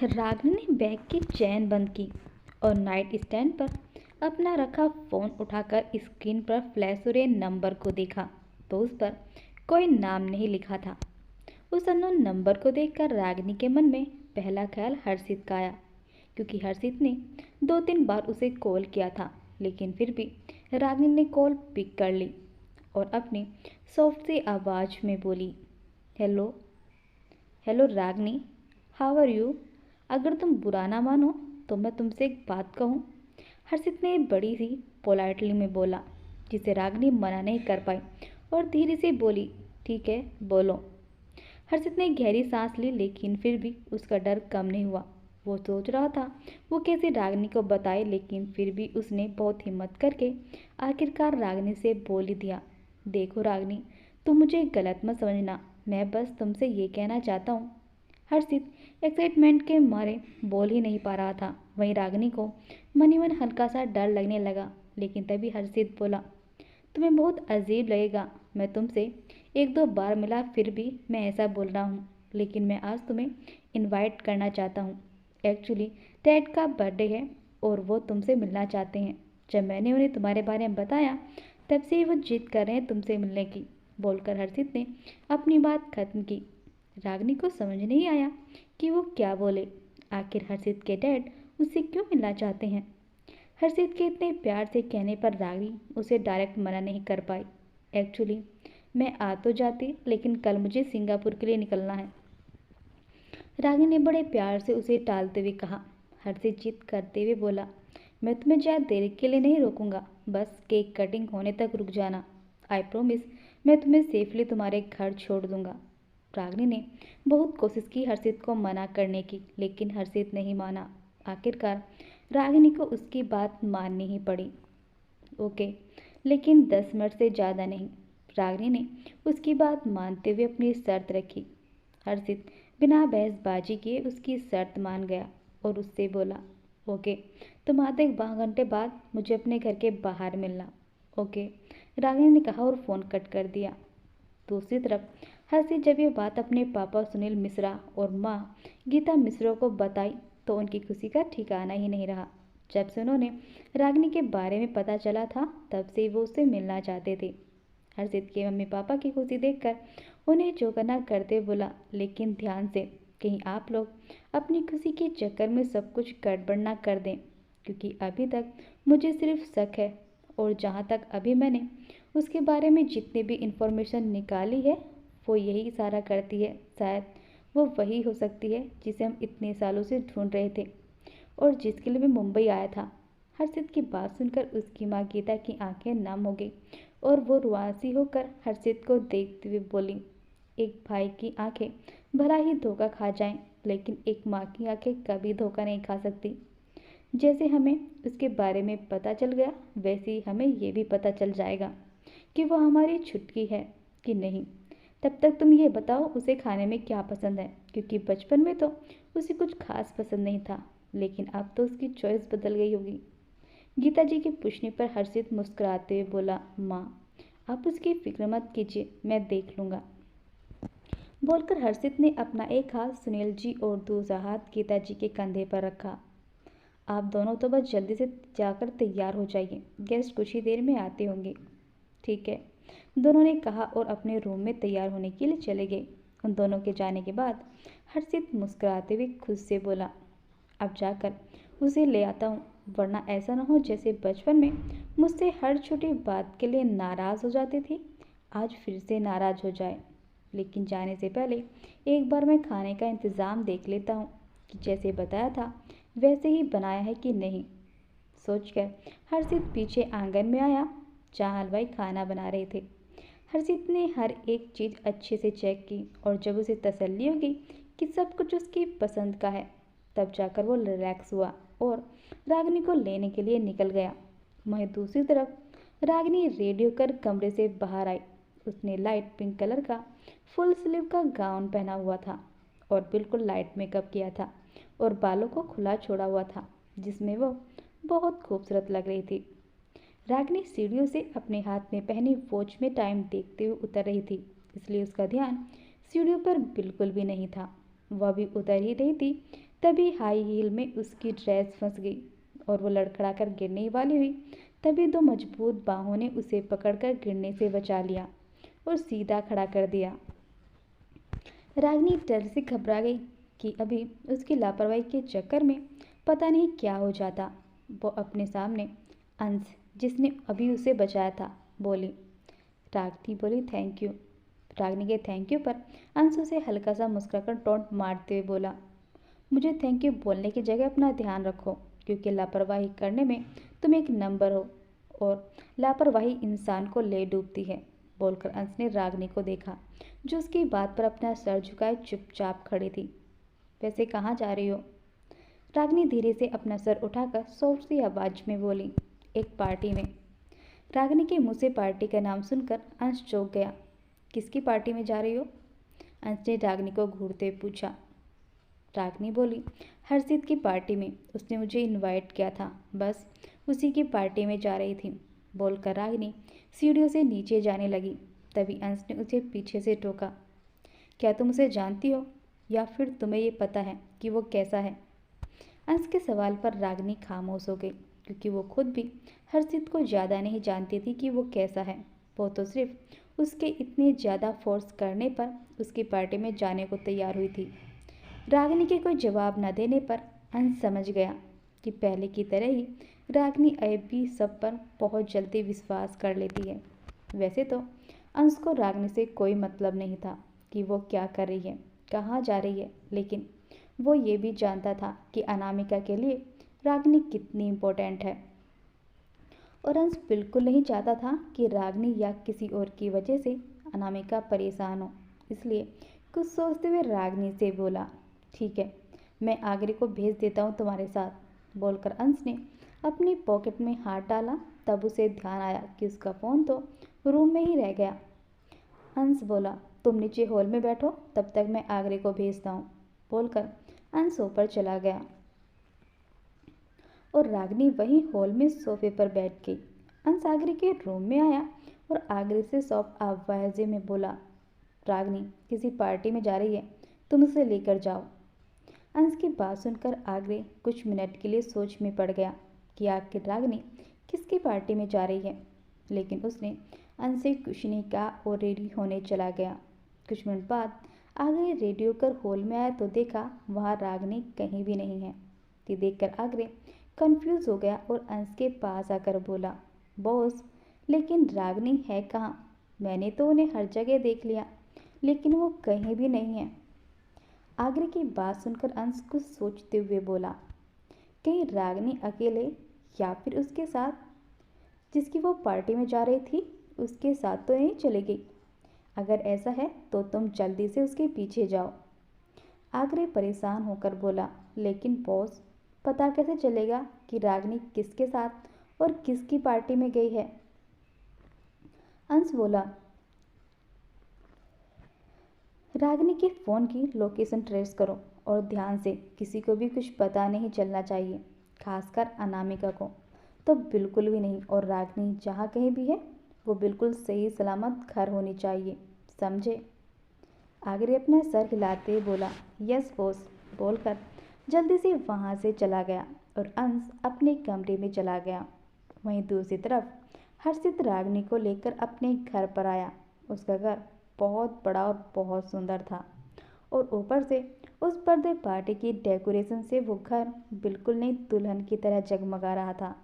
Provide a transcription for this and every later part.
रागिनी ने बैग की चैन बंद की और नाइट स्टैंड पर अपना रखा फोन उठाकर स्क्रीन पर फ्लैश हो रहे नंबर को देखा तो उस पर कोई नाम नहीं लिखा था। उस अननोन नंबर को देखकर रागिनी के मन में पहला ख्याल हर्षित का आया, क्योंकि हर्षित ने 2-3 बार उसे कॉल किया था। लेकिन फिर भी रागिनी ने कॉल पिक कर ली और अपनी सॉफ्ट सी आवाज़ में बोली, hello. Hello Ragini, how are you? अगर तुम बुरा ना मानो तो मैं तुमसे एक बात कहूँ। हर्षित ने बड़ी सी पोलाइटली में बोला, जिसे रागिनी मना नहीं कर पाई और धीरे से बोली, ठीक है बोलो। हर्षित ने गहरी सांस ली, लेकिन फिर भी उसका डर कम नहीं हुआ। वो सोच रहा था वो कैसे रागिनी को बताए, लेकिन फिर भी उसने बहुत हिम्मत करके आखिरकार रागिनी से बोल ही दिया, देखो रागिनी, तुम मुझे गलत मत समझना, मैं बस तुमसे ये कहना चाहता हूँ। हर्षित एक्साइटमेंट के मारे बोल ही नहीं पा रहा था। वहीं रागिनी को मन ही मन हल्का सा डर लगने लगा। लेकिन तभी हर्षित बोला, तुम्हें बहुत अजीब लगेगा, मैं तुमसे 1-2 बार मिला फिर भी मैं ऐसा बोल रहा हूँ, लेकिन मैं आज तुम्हें इनवाइट करना चाहता हूँ। एक्चुअली डैड का बर्थडे है और वो तुमसे मिलना चाहते हैं। जब मैंने उन्हें तुम्हारे बारे में बताया तब से ही वो जिद कर रहे हैं तुमसे मिलने की, बोलकर हर्षित ने अपनी बात खत्म की। रागिनी को समझ नहीं आया कि वो क्या बोले। आखिर हर्षित के डैड उससे क्यों मिलना चाहते हैं। हर्षित के इतने प्यार से कहने पर रागिनी उसे डायरेक्ट मना नहीं कर पाई। एक्चुअली मैं आ तो जाती, लेकिन कल मुझे सिंगापुर के लिए निकलना है। रागिनी ने बड़े प्यार से उसे टालते हुए कहा। हर्षित जिद करते हुए बोला, मैं तुम्हें ज़्यादा देर के लिए नहीं रोकूंगा, बस केक कटिंग होने तक रुक जाना। आई प्रोमिस मैं तुम्हें सेफली तुम्हारे घर छोड़ दूंगा। रागिनी ने बहुत कोशिश की हर्षित को मना करने की, लेकिन हर्षित नहीं माना। आखिरकार रागिनी को उसकी बात माननी ही पड़ी। ओके, लेकिन 10 मिनट से ज़्यादा नहीं। रागिनी ने उसकी बात मानते हुए अपनी शर्त रखी। हर्षित बिना बहसबाजी किए उसकी शर्त मान गया और उससे बोला, ओके, तुम आधे 1 घंटे बाद मुझे अपने घर के बाहर मिलना। ओके, रागिनी ने कहा और फ़ोन कट कर दिया। दूसरी तरफ हर्षित जब ये बात अपने पापा सुनील मिश्रा और माँ गीता मिश्रा को बताई तो उनकी खुशी का ठिकाना ही नहीं रहा। जब से उन्होंने रागिनी के बारे में पता चला था तब से वो उससे मिलना चाहते थे। हर्षित के मम्मी पापा की खुशी देखकर उन्हें जो करना करते बोला, लेकिन ध्यान से, कहीं आप लोग अपनी खुशी के चक्कर में सब कुछ गड़बड़ ना कर दें, क्योंकि अभी तक मुझे सिर्फ शक है और जहाँ तक अभी मैंने उसके बारे में जितनी भी इंफॉर्मेशन निकाली है वो यही इशारा करती है शायद वो वही हो सकती है जिसे हम इतने सालों से ढूंढ रहे थे और जिसके लिए मैं मुंबई आया था। हर्षित की बात सुनकर उसकी माँ गीता की आंखें नम हो गई और वो रुआसी होकर हर्षित को देखते हुए बोली, एक भाई की आंखें भला ही धोखा खा जाएं, लेकिन एक माँ की आंखें कभी धोखा नहीं खा सकती। जैसे हमें उसके बारे में पता चल गया वैसे ही हमें ये भी पता चल जाएगा कि वो हमारी छुटकी है कि नहीं। तब तक तुम ये बताओ उसे खाने में क्या पसंद है, क्योंकि बचपन में तो उसे कुछ खास पसंद नहीं था, लेकिन अब तो उसकी चॉइस बदल गई होगी। गीता जी के पूछने पर हर्षित मुस्कुराते हुए बोला, माँ आप उसकी फिक्र मत कीजिए, मैं देख लूँगा। बोलकर हर्षित ने अपना एक हाथ सुनील जी और दूसरा हाथ गीता जी के कंधे पर रखा। आप दोनों तो बस जल्दी से जाकर तैयार हो जाइए, गेस्ट कुछ ही देर में आते होंगे। ठीक है, दोनों ने कहा और अपने रूम में तैयार होने के लिए चले गए। उन दोनों के जाने के बाद हर्षित मुस्कुराते हुए खुद से बोला, अब जाकर उसे ले आता हूँ, वरना ऐसा ना हो जैसे बचपन में मुझसे हर छोटी बात के लिए नाराज़ हो जाती थी, आज फिर से नाराज़ हो जाए। लेकिन जाने से पहले एक बार मैं खाने का इंतज़ाम देख लेता हूँ कि जैसे बताया था वैसे ही बनाया है कि नहीं। सोचकर हर्षित पीछे आंगन में आया जहाँ हलवाई खाना बना रहे थे। हर्षित ने हर एक चीज़ अच्छे से चेक की और जब उसे तसल्ली हो गई कि सब कुछ उसकी पसंद का है तब जाकर वो रिलैक्स हुआ और रागिनी को लेने के लिए निकल गया। वहीं दूसरी तरफ रागिनी रेडी होकर कमरे से बाहर आई। उसने लाइट पिंक कलर का फुल स्लीव का गाउन पहना हुआ था और बिल्कुल लाइट मेकअप किया था और बालों को खुला छोड़ा हुआ था, जिसमें वो बहुत खूबसूरत लग रही थी। रागिनी सीढ़ियों से अपने हाथ में पहनी वॉच में टाइम देखते हुए उतर रही थी, इसलिए उसका ध्यान सीढ़ियों पर बिल्कुल भी नहीं था। वह भी उतर ही रही थी तभी हाई हील में उसकी ड्रेस फंस गई और वो लड़खड़ाकर गिरने ही वाली हुई। तभी दो मजबूत बाहों ने उसे पकड़कर गिरने से बचा लिया और सीधा खड़ा कर दिया। रागिनी डर से घबरा गई कि अभी उसकी लापरवाही के चक्कर में पता नहीं क्या हो जाता। वो अपने सामने अंश, जिसने अभी उसे बचाया था, बोली। रागिनी बोली, थैंक यू। रागिनी के थैंक यू पर अंश उसे हल्का सा मुस्कुराकर टोंट मारते हुए बोला, मुझे थैंक यू बोलने की जगह अपना ध्यान रखो, क्योंकि लापरवाही करने में तुम एक नंबर हो और लापरवाही इंसान को ले डूबती है। बोलकर अंश ने रागिनी को देखा, जो उसकी बात पर अपना सर झुकाए चुपचाप खड़ी थी। वैसे कहाँ जा रही हो? रागिनी धीरे से अपना सर उठाकर सॉफ्ट सी आवाज में बोली, एक पार्टी में। रागिनी के मुंह से पार्टी का नाम सुनकर अंश चौंक गया। किसकी पार्टी में जा रही हो? अंश ने रागिनी को घूरते हुए पूछा। रागिनी बोली, हर्षित की पार्टी में। उसने मुझे इनवाइट किया था, बस उसी की पार्टी में जा रही थी। बोलकर रागिनी सीढ़ियों से नीचे जाने लगी। तभी अंश ने उसे पीछे से टोका। क्या तुम उसे जानती हो या फिर तुम्हें ये पता है कि वो कैसा है? अंश के सवाल पर रागिनी खामोश हो गई, क्योंकि वो खुद भी हर्षित को ज़्यादा नहीं जानती थी कि वो कैसा है। वो तो सिर्फ उसके इतने ज़्यादा फोर्स करने पर उसकी पार्टी में जाने को तैयार हुई थी। रागिनी के कोई जवाब न देने पर अंश समझ गया कि पहले की तरह ही रागिनी अब भी सब पर बहुत जल्दी विश्वास कर लेती है। वैसे तो अंश को रागिनी से कोई मतलब नहीं था कि वो क्या कर रही है, कहाँ जा रही है, लेकिन वो ये भी जानता था कि अनामिका के लिए रागिनी कितनी इम्पोर्टेंट है। और अंश बिल्कुल नहीं चाहता था कि रागिनी या किसी और की वजह से अनामिका परेशान हो। इसलिए कुछ सोचते हुए रागिनी से बोला, ठीक है, मैं आगरे को भेज देता हूँ तुम्हारे साथ। बोलकर अंश ने अपनी पॉकेट में हाथ डाला। तब उसे ध्यान आया कि उसका फ़ोन तो रूम में ही रह गया। अंश बोला, तुम नीचे हॉल में बैठो, तब तक मैं आगरे को भेजता हूँ। बोलकर अंश ऊपर चला गया और रागिनी वहीं हॉल में सोफे पर बैठ गई। अंश आगरे के रूम में आया और आगरे से सॉफ्ट आवाज़ में बोला, रागिनी किसी पार्टी में जा रही है, तुम उसे लेकर जाओ। अंश की बात सुनकर आगरे कुछ मिनट के लिए सोच में पड़ गया कि आखिर रागिनी किसकी पार्टी में जा रही है, लेकिन उसने अंश से कुछ नहीं कहा और रेडी होने चला गया। कुछ मिनट बाद आगरे रेडी होकर हॉल में आया तो देखा वहाँ रागिनी कहीं भी नहीं है। ये देखकर आगरे कंफ्यूज हो गया और अंश के पास आकर बोला, बॉस, लेकिन रागिनी है कहाँ? मैंने तो उन्हें हर जगह देख लिया, लेकिन वो कहीं भी नहीं है। आगरे की बात सुनकर अंश कुछ सोचते हुए बोला, कहीं रागिनी अकेले या फिर उसके साथ जिसकी वो पार्टी में जा रही थी उसके साथ तो नहीं चली गई? अगर ऐसा है तो तुम जल्दी से उसके पीछे जाओ। आगरे परेशान होकर बोला, लेकिन बॉस, पता कैसे चलेगा कि रागिनी किसके साथ और किसकी पार्टी में गई है? अंश बोला, रागिनी के फ़ोन की लोकेशन ट्रेस करो और ध्यान से, किसी को भी कुछ पता नहीं चलना चाहिए, खासकर अनामिका को तो बिल्कुल भी नहीं। और रागिनी जहाँ कहीं भी है वो बिल्कुल सही सलामत घर होनी चाहिए, समझे? आगरे अपना सर हिलाते हुए बोला, यस बॉस। बोलकर जल्दी से वहाँ से चला गया और अंश अपने कमरे में चला गया। वहीं दूसरी तरफ हर्षित रागिनी को लेकर अपने घर पर आया। उसका घर बहुत बड़ा और बहुत सुंदर था और ऊपर से उस बर्थडे पार्टी की डेकोरेशन से वो घर बिल्कुल नई दुल्हन की तरह जगमगा रहा था।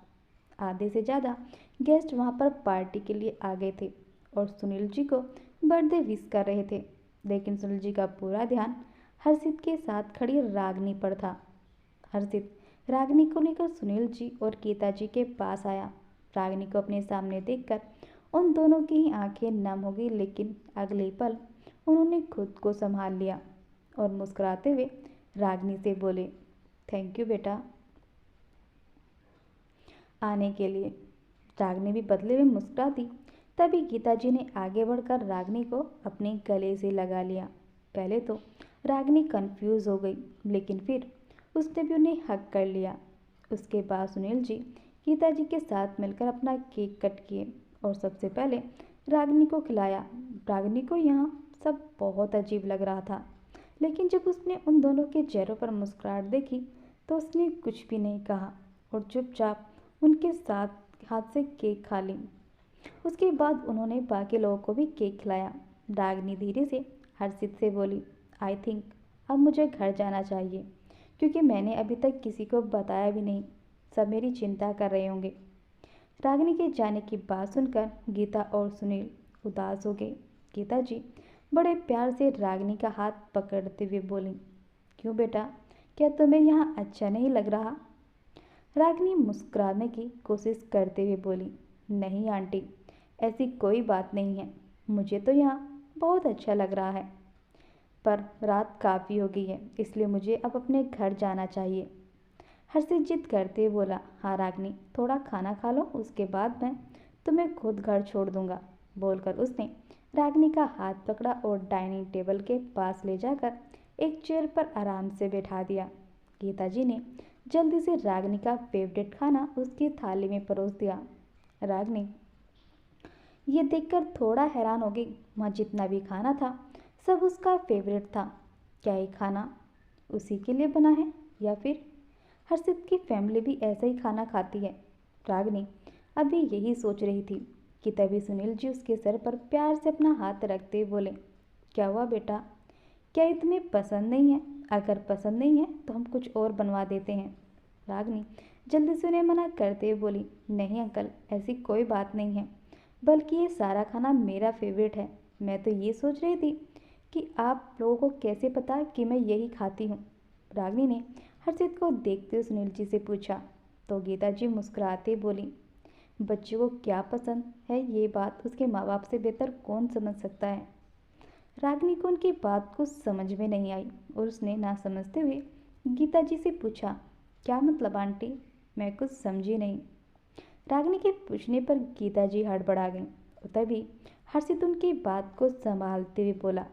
आधे से ज़्यादा गेस्ट वहाँ पर पार्टी के लिए आ गए थे और सुनील जी को बर्थडे विश कर रहे थे, लेकिन सुनील जी का पूरा ध्यान हर्षित के साथ खड़ी रागिनी पर था। हर्षित रागिनी को लेकर सुनील जी और गीता जी के पास आया। रागिनी को अपने सामने देखकर उन दोनों की ही आंखें नम हो गई, लेकिन अगले पल उन्होंने खुद को संभाल लिया और मुस्कुराते हुए रागिनी से बोले, थैंक यू बेटा आने के लिए। रागिनी भी बदले में मुस्कुरा दी। तभी गीता जी ने आगे बढ़कर रागिनी को अपने गले से लगा लिया। पहले तो रागिनी कंफ्यूज हो गई, लेकिन फिर उसने भी उन्हें हक कर लिया। उसके बाद सुनील जी गीता जी के साथ मिलकर अपना केक कट किए और सबसे पहले रागिनी को खिलाया। रागिनी को यहाँ सब बहुत अजीब लग रहा था, लेकिन जब उसने उन दोनों के चेहरों पर मुस्कुराहट देखी तो उसने कुछ भी नहीं कहा और चुपचाप उनके साथ हाथ से केक खा ली। उसके बाद उन्होंने बाकी लोगों को भी केक खिलाया। रागिनी धीरे से हर्षित से बोली, आई थिंक अब मुझे घर जाना चाहिए, क्योंकि मैंने अभी तक किसी को बताया भी नहीं। सब मेरी चिंता कर रहे होंगे। रागिनी के जाने की बात सुनकर गीता और सुनील उदास हो गए। गीता जी बड़े प्यार से रागिनी का हाथ पकड़ते हुए बोली, क्यों बेटा, क्या तुम्हें यहाँ अच्छा नहीं लग रहा? रागिनी मुस्कुराने की कोशिश करते हुए बोली, नहीं आंटी, ऐसी कोई बात नहीं है। मुझे तो यहाँ बहुत अच्छा लग रहा है, पर रात काफ़ी हो गई है, इसलिए मुझे अब अपने घर जाना चाहिए। हर्षित जिद करते हुए बोला, हाँ रागिनी, थोड़ा खाना खा लो, उसके बाद मैं तुम्हें खुद घर छोड़ दूंगा। बोलकर उसने रागिनी का हाथ पकड़ा और डाइनिंग टेबल के पास ले जाकर एक चेयर पर आराम से बैठा दिया। गीता जी ने जल्दी से रागिनी का फेवरेट खाना उसकी थाली में परोस दिया। रागिनी ये देखकर थोड़ा हैरान हो गई। वहाँ जितना भी खाना था सब उसका फेवरेट था। क्या ये खाना उसी के लिए बना है, या फिर हर्षित की फैमिली भी ऐसा ही खाना खाती है? रागिनी अभी यही सोच रही थी कि तभी सुनील जी उसके सर पर प्यार से अपना हाथ रखते हुए बोले, क्या हुआ बेटा, क्या ये तुम्हें पसंद नहीं है? अगर पसंद नहीं है तो हम कुछ और बनवा देते हैं। रागिनी जल्दी से उन्हें मना करते हुए बोली, नहीं अंकल, ऐसी कोई बात नहीं है, बल्कि ये सारा खाना मेरा फेवरेट है। मैं तो ये सोच रही थी कि आप लोगों को कैसे पता कि मैं यही खाती हूँ। रागिनी ने हर्षित को देखते हुए सुनील जी से पूछा तो गीता जी मुस्कुराते बोली, बच्चों को क्या पसंद है ये बात उसके माँ बाप से बेहतर कौन समझ सकता है। रागिनी को उनकी बात कुछ समझ में नहीं आई और उसने ना समझते हुए गीता जी से पूछा, क्या मतलब आंटी, मैं कुछ समझी नहीं। रागिनी के पूछने पर गीता जी हड़बड़ा गई और तभी हर्षित उनकी बात को संभालते हुए बोला,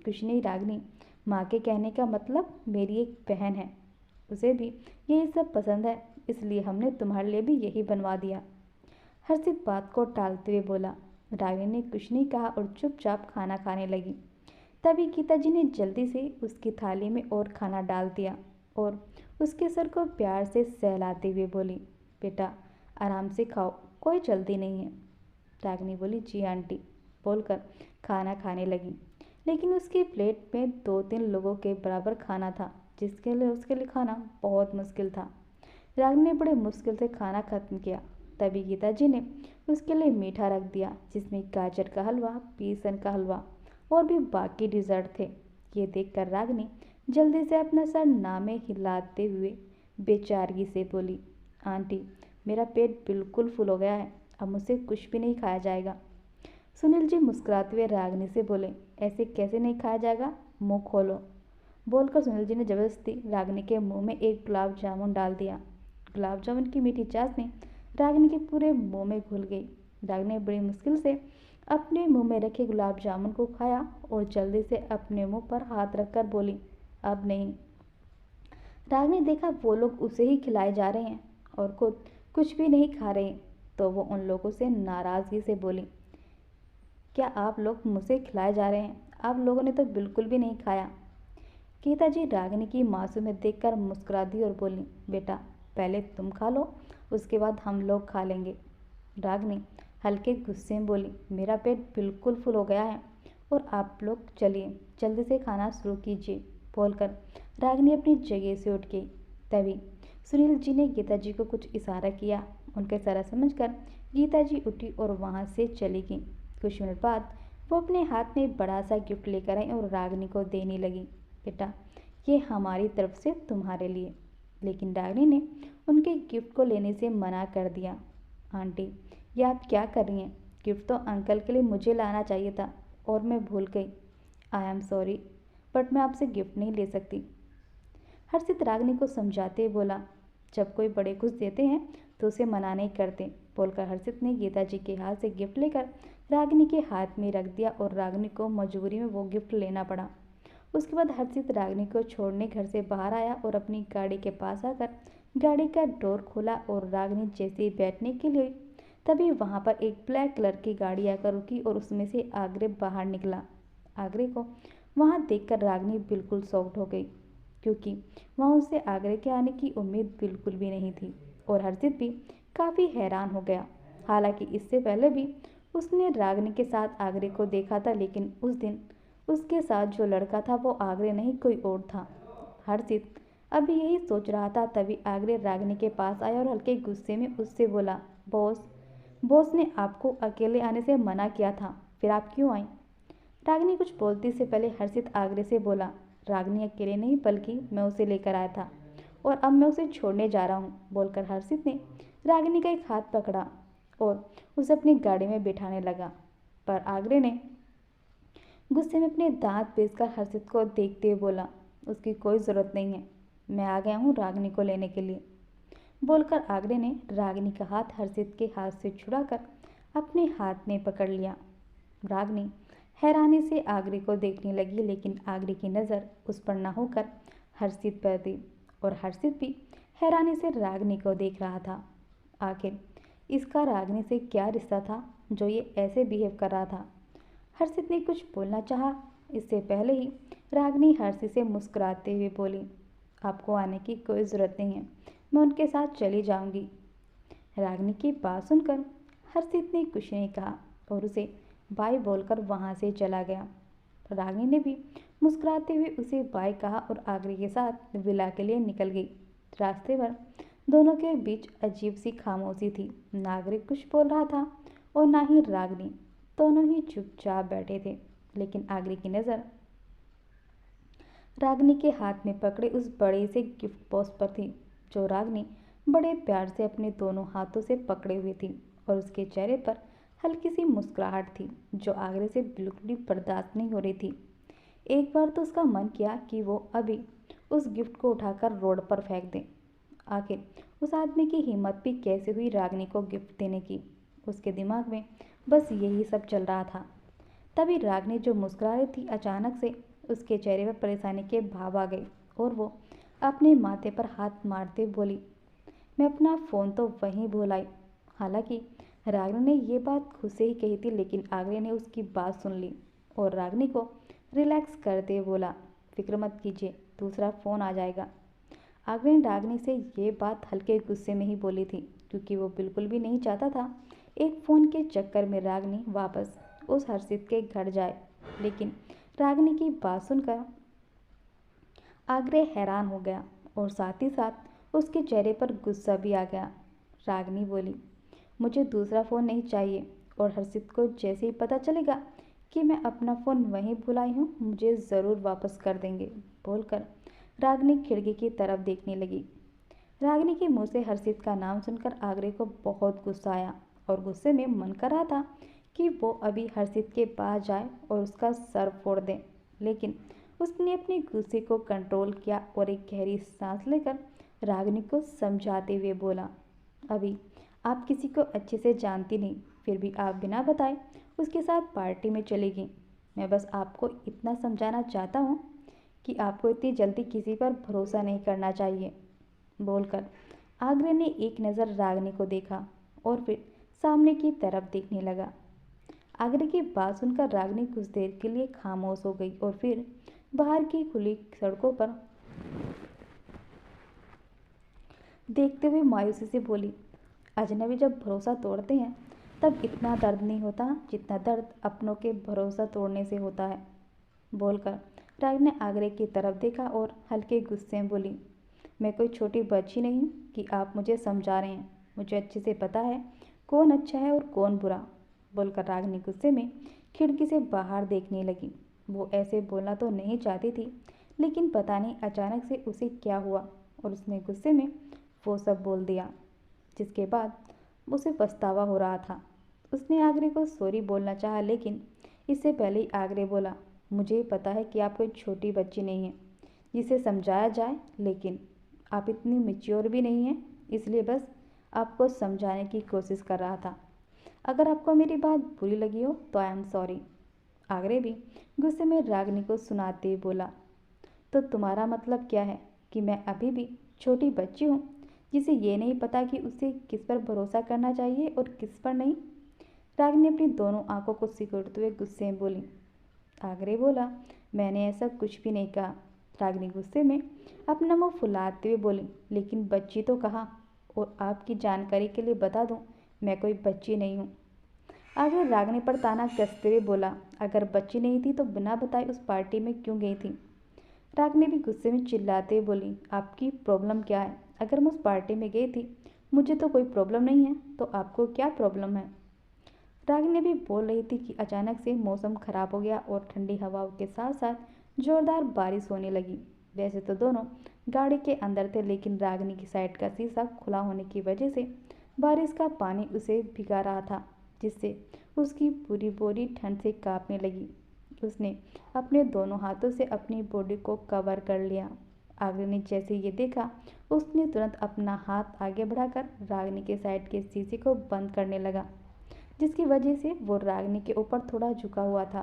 कुछ नहीं रागिनी, माँ के कहने का मतलब मेरी एक बहन है, उसे भी यही सब पसंद है, इसलिए हमने तुम्हारे लिए भी यही बनवा दिया। हर्षित बात को टालते हुए बोला। रागिनी ने कुछ नहीं कहा और चुपचाप खाना खाने लगी। तभी गीता जी ने जल्दी से उसकी थाली में और खाना डाल दिया और उसके सर को प्यार से सहलाते हुए बोली, बेटा आराम से खाओ, कोई जल्दी नहीं है। रागिनी बोली, जी आंटी, बोलकर खाना खाने लगी। लेकिन उसकी प्लेट में 2-3 लोगों के बराबर खाना था, जिसके लिए उसके लिए खाना बहुत मुश्किल था। रागिनी ने बड़े मुश्किल से खाना खत्म किया। तभी गीता जी ने उसके लिए मीठा रख दिया, जिसमें गाजर का हलवा, बेसन का हलवा और भी बाकी डिज़र्ट थे। ये देखकर रागिनी जल्दी से अपना सर नामे हिलाते हुए बेचारगी से बोली, आंटी, मेरा पेट बिल्कुल फुल हो गया है, अब मुझसे कुछ भी नहीं खाया जाएगा। सुनील जी मुस्कुराते हुए रागिनी से बोले, ऐसे कैसे नहीं खाया जाएगा, मुंह खोलो। बोलकर सुनील जी ने जबरदस्ती रागिनी के मुंह में एक गुलाब जामुन डाल दिया। गुलाब जामुन की मीठी चाशनी रागिनी के पूरे मुंह में घुल गई। रागिनी ने बड़ी मुश्किल से अपने मुंह में रखे गुलाब जामुन को खाया और जल्दी से अपने मुंह पर हाथ रखकर बोली, अब नहीं। रागिनी ने देखा वो लोग उसे ही खिलाए जा रहे हैं और खुद कुछ भी नहीं खा रहे, तो वो उन लोगों से नाराज़गी से बोली, क्या आप लोग मुझसे खिलाए जा रहे हैं? आप लोगों ने तो बिल्कुल भी नहीं खाया। गीता जी रागिनी की मासूमियत देखकर मुस्कुरा दी और बोली, बेटा पहले तुम खा लो, उसके बाद हम लोग खा लेंगे। रागिनी हल्के गुस्से में बोली, मेरा पेट बिल्कुल फुल हो गया है और आप लोग चलिए जल्दी से खाना शुरू कीजिए। बोलकर रागिनी अपनी जगह से उठ गई। तभी सुनील जी ने गीता जी को कुछ इशारा किया। उनका इशारा समझकर गीता जी उठी और वहाँ से चली गई। कुछ मिनट बाद वो अपने हाथ में बड़ा सा गिफ्ट लेकर आई और रागिनी को देने लगी, बेटा ये हमारी तरफ से तुम्हारे लिए। लेकिन रागिनी ने उनके गिफ्ट को लेने से मना कर दिया। आंटी ये आप क्या कर रही हैं? गिफ्ट तो अंकल के लिए मुझे लाना चाहिए था और मैं भूल गई। आई एम सॉरी, बट मैं आपसे गिफ्ट नहीं ले सकती। हर्षित रागिनी को समझाते बोला, जब कोई बड़े कुछ देते हैं तो उसे मना नहीं करते। बोलकर हर्षित ने गीता जी के हाथ से गिफ्ट लेकर रागिनी के हाथ में रख दिया और रागिनी को मजबूरी में वो गिफ्ट लेना पड़ा। उसके बाद हर्षित रागिनी को छोड़ने घर से बाहर आया और अपनी गाड़ी के पास आकर गाड़ी का डोर खोला और रागिनी जैसे ही बैठने के लिए तभी वहाँ पर एक ब्लैक कलर की गाड़ी आकर रुकी और उसमें से आगरे बाहर निकला। आगरे को वहाँ देखकर रागिनी बिल्कुल शॉक्ड हो गई, क्योंकि वहाँ उससे आगरे के आने की उम्मीद बिल्कुल भी नहीं थी। और हर्षित भी काफ़ी हैरान हो गया। हालांकि इससे पहले भी उसने रागिनी के साथ आगरे को देखा था, लेकिन उस दिन उसके साथ जो लड़का था वो आगरे नहीं कोई और था। हर्षित अभी यही सोच रहा था, तभी आगरे रागिनी के पास आया और हल्के गुस्से में उससे बोला, बॉस, बॉस ने आपको अकेले आने से मना किया था, फिर आप क्यों आई? रागिनी कुछ बोलती से पहले हर्षित आगरे से बोला, रागिनी अकेले नहीं बल्कि मैं उसे लेकर आया था और अब मैं उसे छोड़ने जा रहा हूँ। बोलकर हर्षित ने रागिनी का एक हाथ पकड़ा और उसे अपनी गाड़ी में बिठाने लगा। पर आगरे ने गुस्से में अपने दांत पीसकर हर्षित को देखते हुए बोला, उसकी कोई ज़रूरत नहीं है, मैं आ गया हूँ रागिनी को लेने के लिए। बोलकर आगरे ने रागिनी का हाथ हर्षित के हाथ से छुड़ाकर अपने हाथ में पकड़ लिया। रागिनी हैरानी से आगरे को देखने लगी, लेकिन आगरे की नज़र उस पर न होकर हर्षित पर थी और हर्षित भी हैरानी से रागिनी को देख रहा था। आखिर इसका रागिनी से क्या रिश्ता था जो ये ऐसे बिहेव कर रहा था? हर्षित ने कुछ बोलना चाहा, इससे पहले ही रागिनी हर्षित से मुस्कुराते हुए बोली, आपको आने की कोई ज़रूरत नहीं है, मैं उनके साथ चली जाऊंगी। रागिनी की बात सुनकर हर्षित ने कुछ नहीं कहा और उसे बाय बोलकर वहां से चला गया। रागिनी ने भी मुस्कुराते हुए उसे बाय कहा और आगरे के साथ विला के लिए निकल गई। रास्ते भर दोनों के बीच अजीब सी खामोशी थी। ना आगरे कुछ बोल रहा था और ना ही रागिनी। दोनों ही चुपचाप बैठे थे, लेकिन आगरे की नज़र रागिनी के हाथ में पकड़े उस बड़े से गिफ्ट बॉक्स पर थी, जो रागिनी बड़े प्यार से अपने दोनों हाथों से पकड़े हुए थी। और उसके चेहरे पर हल्की सी मुस्कुराहट थी, जो आगरे से बिल्कुल भी बर्दाश्त नहीं हो रही थी। एक बार तो उसका मन किया कि वो अभी उस गिफ्ट को उठाकर रोड पर फेंक दे। आखिर उस आदमी की हिम्मत भी कैसे हुई रागिनी को गिफ्ट देने की? उसके दिमाग में बस यही सब चल रहा था। तभी रागिनी जो मुस्कुरा रही थी, अचानक से उसके चेहरे पर परेशानी के भाव आ गए और वो अपने माथे पर हाथ मारते बोली, मैं अपना फ़ोन तो वहीं भूल आई। हालांकि रागिनी ने ये बात खुद से ही कही थी, लेकिन आगरे ने उसकी बात सुन ली और रागिनी को रिलैक्स करते हुए बोला, फिक्र मत कीजिए, दूसरा फ़ोन आ जाएगा। आगरे ने रागिनी से ये बात हल्के गुस्से में ही बोली थी, क्योंकि वो बिल्कुल भी नहीं चाहता था एक फ़ोन के चक्कर में रागिनी वापस उस हर्षित के घर जाए। लेकिन रागिनी की बात सुनकर आगरे हैरान हो गया और साथ ही साथ उसके चेहरे पर गुस्सा भी आ गया। रागिनी बोली, मुझे दूसरा फ़ोन नहीं चाहिए और हर्षित को जैसे ही पता चलेगा कि मैं अपना फ़ोन वहीं भुलाई हूँ, मुझे ज़रूर वापस कर देंगे। बोलकर रागिनी खिड़की की तरफ देखने लगी। रागिनी के मुंह से हर्षित का नाम सुनकर आगरे को बहुत गुस्सा आया और गुस्से में मन कर रहा था कि वो अभी हर्षित के पास जाए और उसका सर फोड़ दे। लेकिन उसने अपने गुस्से को कंट्रोल किया और एक गहरी सांस लेकर रागिनी को समझाते हुए बोला, अभी आप किसी को अच्छे से जानती नहीं, फिर भी आप बिना बताए उसके साथ पार्टी में चली गई। मैं बस आपको इतना समझाना चाहता हूँ कि आपको इतनी जल्दी किसी पर भरोसा नहीं करना चाहिए। बोलकर आगरे ने एक नज़र रागिनी को देखा और फिर सामने की तरफ देखने लगा। आगरे की बात सुनकर रागिनी कुछ देर के लिए खामोश हो गई और फिर बाहर की खुली सड़कों पर देखते हुए मायूसी से बोली, अजनबी जब भरोसा तोड़ते हैं तब इतना दर्द नहीं होता जितना दर्द अपनों के भरोसा तोड़ने से होता है। बोलकर रागिनी ने आगरे की तरफ देखा और हल्के गुस्से में बोली, मैं कोई छोटी बच्ची नहीं हूँ कि आप मुझे समझा रहे हैं, मुझे अच्छे से पता है कौन अच्छा है और कौन बुरा। बोलकर रागिनी गुस्से में खिड़की से बाहर देखने लगी। वो ऐसे बोलना तो नहीं चाहती थी, लेकिन पता नहीं अचानक से उसे क्या हुआ और उसने गुस्से में वो सब बोल दिया, जिसके बाद उसे पछतावा हो रहा था। उसने आगरे को सॉरी बोलना चाहा, लेकिन इससे पहले ही आगरे बोला, मुझे पता है कि आप कोई छोटी बच्ची नहीं है जिसे समझाया जाए, लेकिन आप इतनी मैच्योर भी नहीं हैं, इसलिए बस आपको समझाने की कोशिश कर रहा था। अगर आपको मेरी बात बुरी लगी हो तो आई एम सॉरी। आगरे भी गुस्से में रागिनी को सुनाते हुए बोला, तो तुम्हारा मतलब क्या है कि मैं अभी भी छोटी बच्ची हूँ जिसे ये नहीं पता कि उसे किस पर भरोसा करना चाहिए और किस पर नहीं? रागिनी अपनी दोनों आंखों को सिकुड़ते हुए गुस्से में बोली, आगरे बोला, मैंने ऐसा कुछ भी नहीं कहा। रागिनी गुस्से में अपना मुंह फुलाते हुए बोली, लेकिन बच्ची तो कहा। और आपकी जानकारी के लिए बता दूं, मैं कोई बच्ची नहीं हूँ। आगरे रागिनी पर ताना कसते हुए बोला, अगर बच्ची नहीं थी तो बिना बताए उस पार्टी में क्यों गई थी? रागिनी भी गुस्से में चिल्लाते हुए बोली, आपकी प्रॉब्लम क्या है? अगर मैं उस पार्टी में गई थी, मुझे तो कोई प्रॉब्लम नहीं है, तो आपको क्या प्रॉब्लम है? रागिनी भी बोल रही थी कि अचानक से मौसम खराब हो गया और ठंडी हवाओं के साथ साथ जोरदार बारिश होने लगी। वैसे तो दोनों गाड़ी के अंदर थे, लेकिन रागिनी की साइड का शीशा खुला होने की वजह से बारिश का पानी उसे भिगा रहा था, जिससे उसकी पूरी बॉडी ठंड से कांपने लगी। उसने अपने दोनों हाथों से अपनी बॉडी को कवर कर लिया। आगरे ने जैसे ये देखा, उसने तुरंत अपना हाथ आगे बढ़ाकर रागिनी के साइड के शीशे को बंद करने लगा, जिसकी वजह से वो रागिनी के ऊपर थोड़ा झुका हुआ था।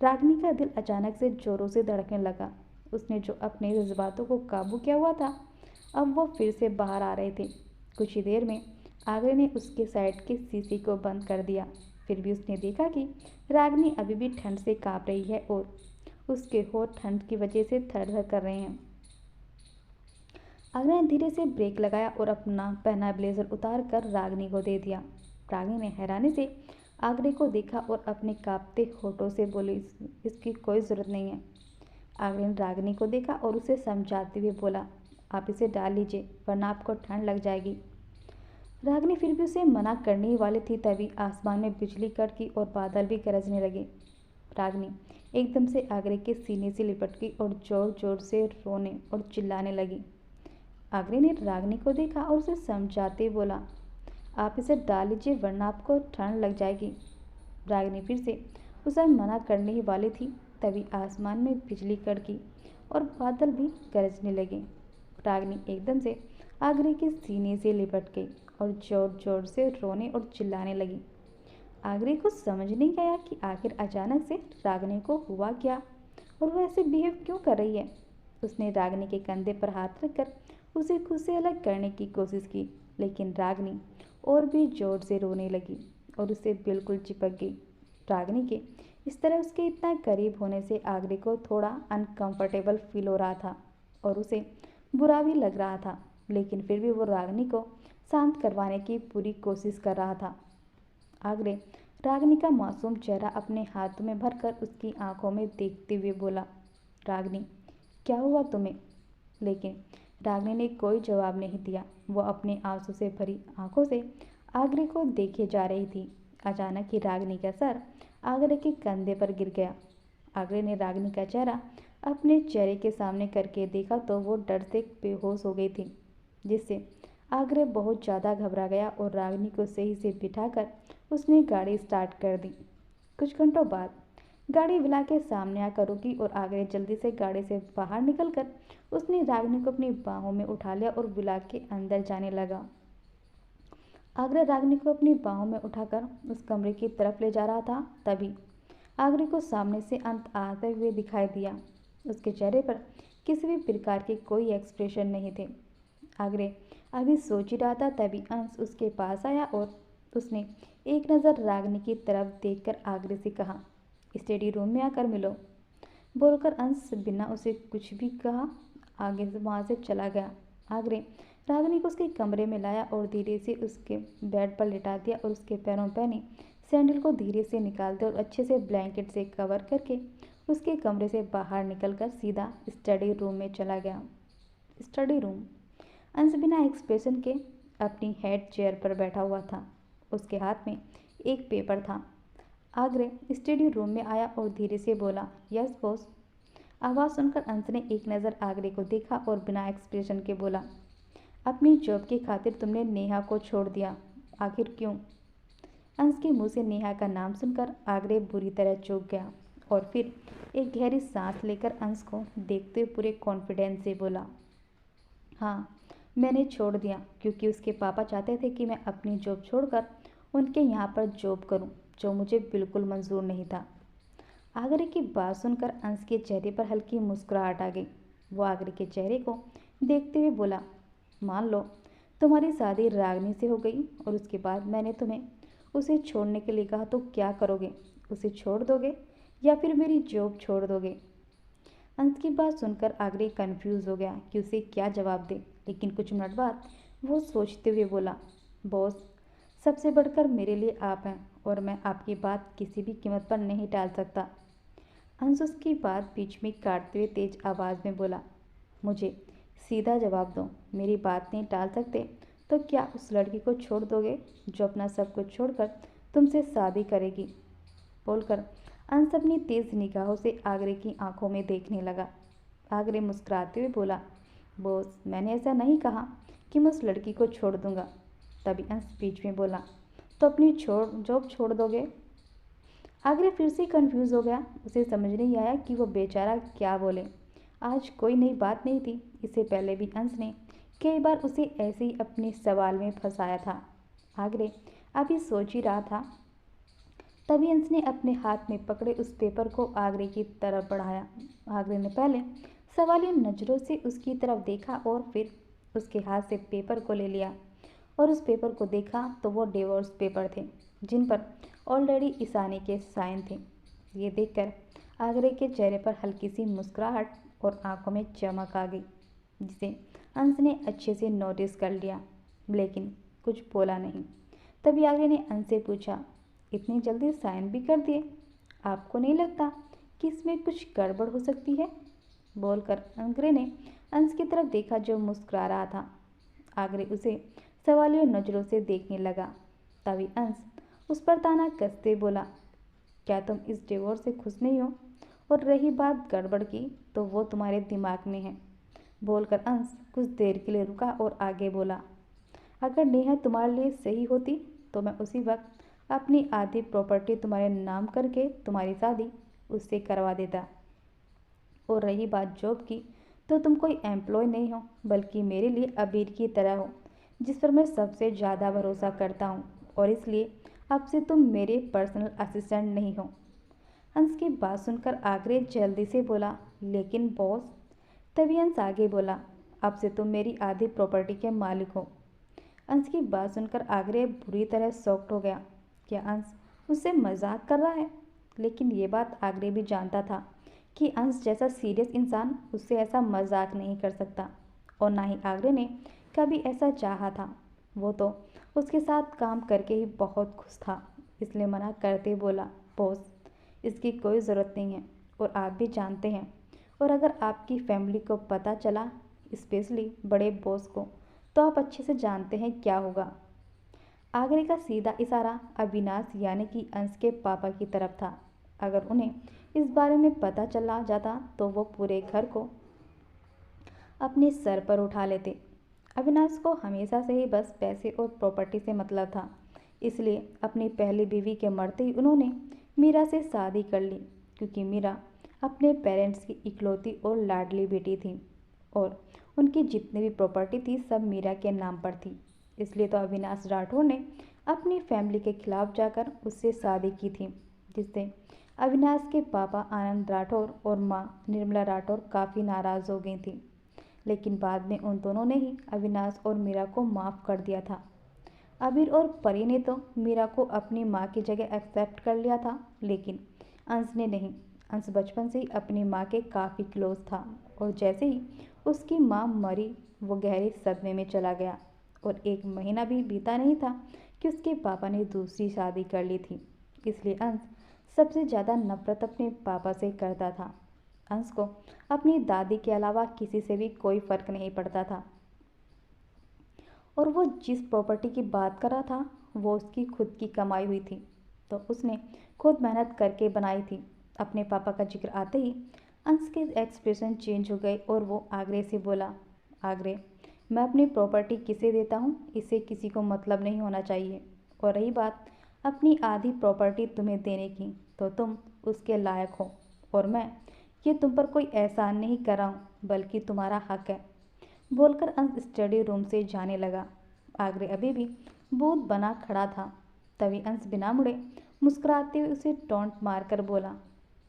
रागिनी का दिल अचानक से जोरों से धड़कने लगा। उसने जो अपने जज्बातों को काबू किया हुआ था, अब वो फिर से बाहर आ रहे थे। कुछ ही देर में आगरे ने उसके साइड के शीशे को बंद कर दिया। फिर भी उसने देखा कि रागिनी अभी भी ठंड से कांप रही है और उसके होठ ठंड की वजह से थर-थर कर रहे हैं। आगरा ने धीरे से ब्रेक लगाया और अपना पहना ब्लेजर उतार कर रागिनी को दे दिया। रागिनी ने हैरानी से आगरे को देखा और अपने कांपते होठों से बोली, इसकी कोई ज़रूरत नहीं है। आगरे ने रागिनी को देखा और उसे समझाते हुए बोला, आप इसे डाल लीजिए, वरना आपको ठंड लग जाएगी। रागिनी फिर भी उसे मना करने ही वाली थी, तभी आसमान में बिजली कड़की और बादल भी गरजने लगे। रागिनी एकदम से आगरे के सीने से लिपट गई और जोर जोर से रोने और चिल्लाने लगी। आगरे ने रागिनी को देखा और उसे समझाते ही बोला, आप इसे डाल लीजिए, वरना आपको ठंड लग जाएगी। रागिनी फिर से उसे मना करने ही वाली थी, तभी आसमान में बिजली कड़की और बादल भी गरजने लगे। रागिनी एकदम से आगरे के सीने से लिपट गई और जोर जोर से रोने और चिल्लाने लगी। आगरे को समझ नहीं आया कि आखिर अचानक से रागिनी को हुआ क्या और वो ऐसे बिहेव क्यों कर रही है। उसने रागिनी के कंधे पर हाथ रखकर उसे खुद से अलग करने की कोशिश की, लेकिन रागिनी और भी जोर से रोने लगी और उससे बिल्कुल चिपक गई। रागिनी के इस तरह उसके इतना करीब होने से आगरे को थोड़ा अनकंफर्टेबल फील हो रहा था और उसे बुरा भी लग रहा था, लेकिन फिर भी वो रागिनी को शांत करवाने की पूरी कोशिश कर रहा था। आगरे रागिनी का मासूम चेहरा अपने हाथों में भरकर उसकी आंखों में देखते हुए बोला, रागिनी क्या हुआ तुम्हें? लेकिन रागिनी ने कोई जवाब नहीं दिया। वो अपने आंसू से भरी आंखों से आगरे को देखे जा रही थी। अचानक ही रागिनी का सर आगरे के कंधे पर गिर गया। आगरे ने रागिनी का चेहरा अपने चेहरे के सामने करके देखा तो वो डर से बेहोश हो गई थी, जिससे आगरे बहुत ज़्यादा घबरा गया और रागिनी को सही से बिठाकर उसने गाड़ी स्टार्ट कर दी। कुछ घंटों बाद गाड़ी विला के सामने आकर रुकी और आगरे जल्दी से गाड़ी से बाहर निकलकर उसने रागिनी को अपनी बाहों में उठा लिया और विला के अंदर जाने लगा। आगरा रागिनी को अपनी बाहों में उठाकर उस कमरे की तरफ ले जा रहा था, तभी आगरे को सामने से अंत आते हुए दिखाई दिया। उसके चेहरे पर किसी भी प्रकार के कोई एक्सप्रेशन नहीं थे। आगरे अभी सोच ही रहा था, तभी अंश उसके पास आया और उसने एक नज़र रागिनी की तरफ देखकर आगरे से कहा, स्टडी रूम में आकर मिलो। बोलकर अंश बिना उसे कुछ भी कहा आगे से वहाँ से चला गया। आगरे रागिनी को उसके कमरे में लाया और धीरे से उसके बेड पर लिटा दिया और उसके पैरों पहनी सैंडल को धीरे से निकाल दिया और अच्छे से ब्लैंकेट से कवर करके उसके कमरे से बाहर निकलकर सीधा स्टडी रूम में चला गया। Study room. अंश बिना एक्सप्रेशन के अपनी हेड चेयर पर बैठा हुआ था। उसके हाथ में एक पेपर था। आगरे स्टडी रूम में आया और धीरे से बोला, यस बॉस। आवाज़ सुनकर अंश ने एक नज़र आगरे को देखा और बिना एक्सप्रेशन के बोला, अपनी जॉब की खातिर तुमने नेहा को छोड़ दिया, आखिर क्यों? अंश के मुंह से नेहा का नाम सुनकर आगरे बुरी तरह चौंक गया और फिर एक गहरी सांस लेकर अंश को देखते हुए पूरे कॉन्फिडेंस से बोला, हाँ मैंने छोड़ दिया क्योंकि उसके पापा चाहते थे कि मैं अपनी जॉब छोड़कर उनके यहाँ पर जॉब करूँ, जो मुझे बिल्कुल मंजूर नहीं था। आगरे की बात सुनकर अंश के चेहरे पर हल्की मुस्कुराहट आ गई। वो आगरे के चेहरे को देखते हुए बोला, मान लो तुम्हारी शादी रागिनी से हो गई और उसके बाद मैंने तुम्हें उसे छोड़ने के लिए कहा तो क्या करोगे? उसे छोड़ दोगे या फिर मेरी जॉब छोड़ दोगे? अंश की बात सुनकर आगरे कंफ्यूज हो गया कि उसे क्या जवाब दे, लेकिन कुछ मिनट बाद वो सोचते हुए बोला, बॉस, सबसे बढ़कर मेरे लिए आप हैं और मैं आपकी बात किसी भी कीमत पर नहीं टाल सकता। अंश उसकी बात बीच में काटते हुए तेज आवाज़ में बोला, मुझे सीधा जवाब दो, मेरी बात नहीं टाल सकते तो क्या उस लड़की को छोड़ दोगे जो अपना सब कुछ छोड़कर तुमसे शादी करेगी? बोलकर अंश अपनी तेज निगाहों से आगरे की आंखों में देखने लगा। आगरे मुस्कुराते हुए बोला, बॉस, मैंने ऐसा नहीं कहा कि मैं उस लड़की को छोड़ दूंगा। तभी अंश बीच में बोला, तो अपनी जॉब छोड़ दोगे? आगरे फिर से कंफ्यूज हो गया। उसे समझ नहीं आया कि वो बेचारा क्या बोले। आज कोई नई बात नहीं थी। इससे पहले भी अंश ने कई बार उसे ऐसे ही अपने सवाल में फंसाया था। आगरे अभी सोच ही रहा था, तभी अंश ने अपने हाथ में पकड़े उस पेपर को आगरे की तरफ बढ़ाया। आगरे ने पहले सवालिया नज़रों से उसकी तरफ देखा और फिर उसके हाथ से पेपर को ले लिया और उस पेपर को देखा तो वो डिवोर्स पेपर थे जिन पर ऑलरेडी ईशानी के साइन थे। ये देखकर आगरे के चेहरे पर हल्की सी मुस्कुराहट और आंखों में चमक आ गई, जिसे अंश ने अच्छे से नोटिस कर लिया, लेकिन कुछ बोला नहीं। तभी आगरे ने अंश से पूछा, इतनी जल्दी साइन भी कर दिए? आपको नहीं लगता कि इसमें कुछ गड़बड़ हो सकती है? बोलकर आगरे ने अंश की तरफ देखा जो मुस्कुरा रहा था। आगरे उसे सवालिया नजरों से देखने लगा। तभी अंश उस पर ताना कसते बोला, क्या तुम इस डिवोर्स से खुश नहीं हो? और रही बात गड़बड़ की तो वो तुम्हारे दिमाग में है। बोलकर अंश कुछ देर के लिए रुका और आगे बोला, अगर नेहा तुम्हारे लिए सही होती तो मैं उसी वक्त अपनी आधी प्रॉपर्टी तुम्हारे नाम करके तुम्हारी शादी उससे करवा देता। और रही बात जॉब की, तो तुम कोई एम्प्लॉय नहीं हो, बल्कि मेरे लिए अबीर की तरह हो, जिस पर मैं सबसे ज़्यादा भरोसा करता हूँ, और इसलिए अब से तुम मेरे पर्सनल असिस्टेंट नहीं हो। अंश की बात सुनकर आगरे जल्दी से बोला, लेकिन बॉस। तभी अंश आगे बोला, अब से तुम मेरी आधी प्रॉपर्टी के मालिक हो। अंश की बात सुनकर आगरे बुरी तरह शॉक्ड हो गया। क्या अंश उससे मजाक कर रहा है? लेकिन ये बात आगरे भी जानता था कि अंश जैसा सीरियस इंसान उससे ऐसा मजाक नहीं कर सकता, और ना ही आगरे ने कभी ऐसा चाहा था। वो तो उसके साथ काम करके ही बहुत खुश था, इसलिए मना करते बोला, बॉस, इसकी कोई ज़रूरत नहीं है, और आप भी जानते हैं, और अगर आपकी फैमिली को पता चला, स्पेशली बड़े बॉस को, तो आप अच्छे से जानते हैं क्या होगा। आगरे का सीधा इशारा अविनाश यानी कि अंश के पापा की तरफ था। अगर उन्हें इस बारे में पता चला जाता तो वो पूरे घर को अपने सर पर उठा लेते। अविनाश को हमेशा से ही बस पैसे और प्रॉपर्टी से मतलब था, इसलिए अपनी पहली बीवी के मरते ही उन्होंने मीरा से शादी कर ली, क्योंकि मीरा अपने पेरेंट्स की इकलौती और लाडली बेटी थी और उनकी जितनी भी प्रॉपर्टी थी सब मीरा के नाम पर थी। इसलिए तो अविनाश राठौर ने अपनी फैमिली के खिलाफ जाकर उससे शादी की थी, जिससे अविनाश के पापा आनंद राठौर और माँ निर्मला राठौर काफ़ी नाराज़ हो गई थी। लेकिन बाद में उन दोनों ने ही अविनाश और मीरा को माफ़ कर दिया था। अबीर और परी ने तो मीरा को अपनी माँ की जगह एक्सेप्ट कर लिया था, लेकिन अंश ने नहीं। अंश बचपन से ही अपनी माँ के काफ़ी क्लोज था, और जैसे ही उसकी माँ मरी वो गहरे सदमे में चला गया, और 1 महीना भी बीता नहीं था कि उसके पापा ने दूसरी शादी कर ली थी। इसलिए अंश सबसे ज़्यादा नफरत अपने पापा से करता था। अंश को अपनी दादी के अलावा किसी से भी कोई फर्क नहीं पड़ता था, और वो जिस प्रॉपर्टी की बात कर रहा था वो उसकी खुद की कमाई हुई थी, तो उसने खुद मेहनत करके बनाई थी। अपने पापा का जिक्र आते ही अंश के एक्सप्रेशन चेंज हो गए और वो आगरे से बोला, आगरे, मैं अपनी प्रॉपर्टी किसे देता हूँ इससे किसी को मतलब नहीं होना चाहिए, और रही बात अपनी आधी प्रॉपर्टी तुम्हें देने की, तो तुम उसके लायक हो, और मैं ये तुम पर कोई एहसान नहीं कर रहा हूँ, बल्कि तुम्हारा हक है। बोलकर अंश स्टडी रूम से जाने लगा। आगरे अभी भी बूथ बना खड़ा था। तभी अंश बिना मुड़े मुस्कुराते हुए उसे टोंट मारकर बोला,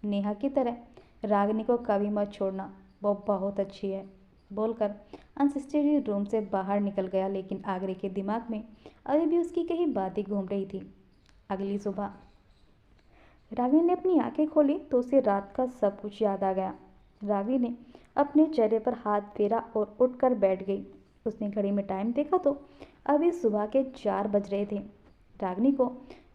नेहा की तरह रागिनी को कभी मत छोड़ना, वो बहुत अच्छी है। बोलकर अंश स्टडी रूम से बाहर निकल गया, लेकिन आगरे के दिमाग में अभी भी उसकी कई बातें घूम रही थी। अगली सुबह रागिनी ने अपनी आंखें खोली तो उसे रात का सब कुछ याद आ गया। रागिनी ने अपने चेहरे पर हाथ फेरा और उठकर बैठ गई। उसने घड़ी में टाइम देखा तो अभी सुबह के 4 बज रहे थे। रागिनी को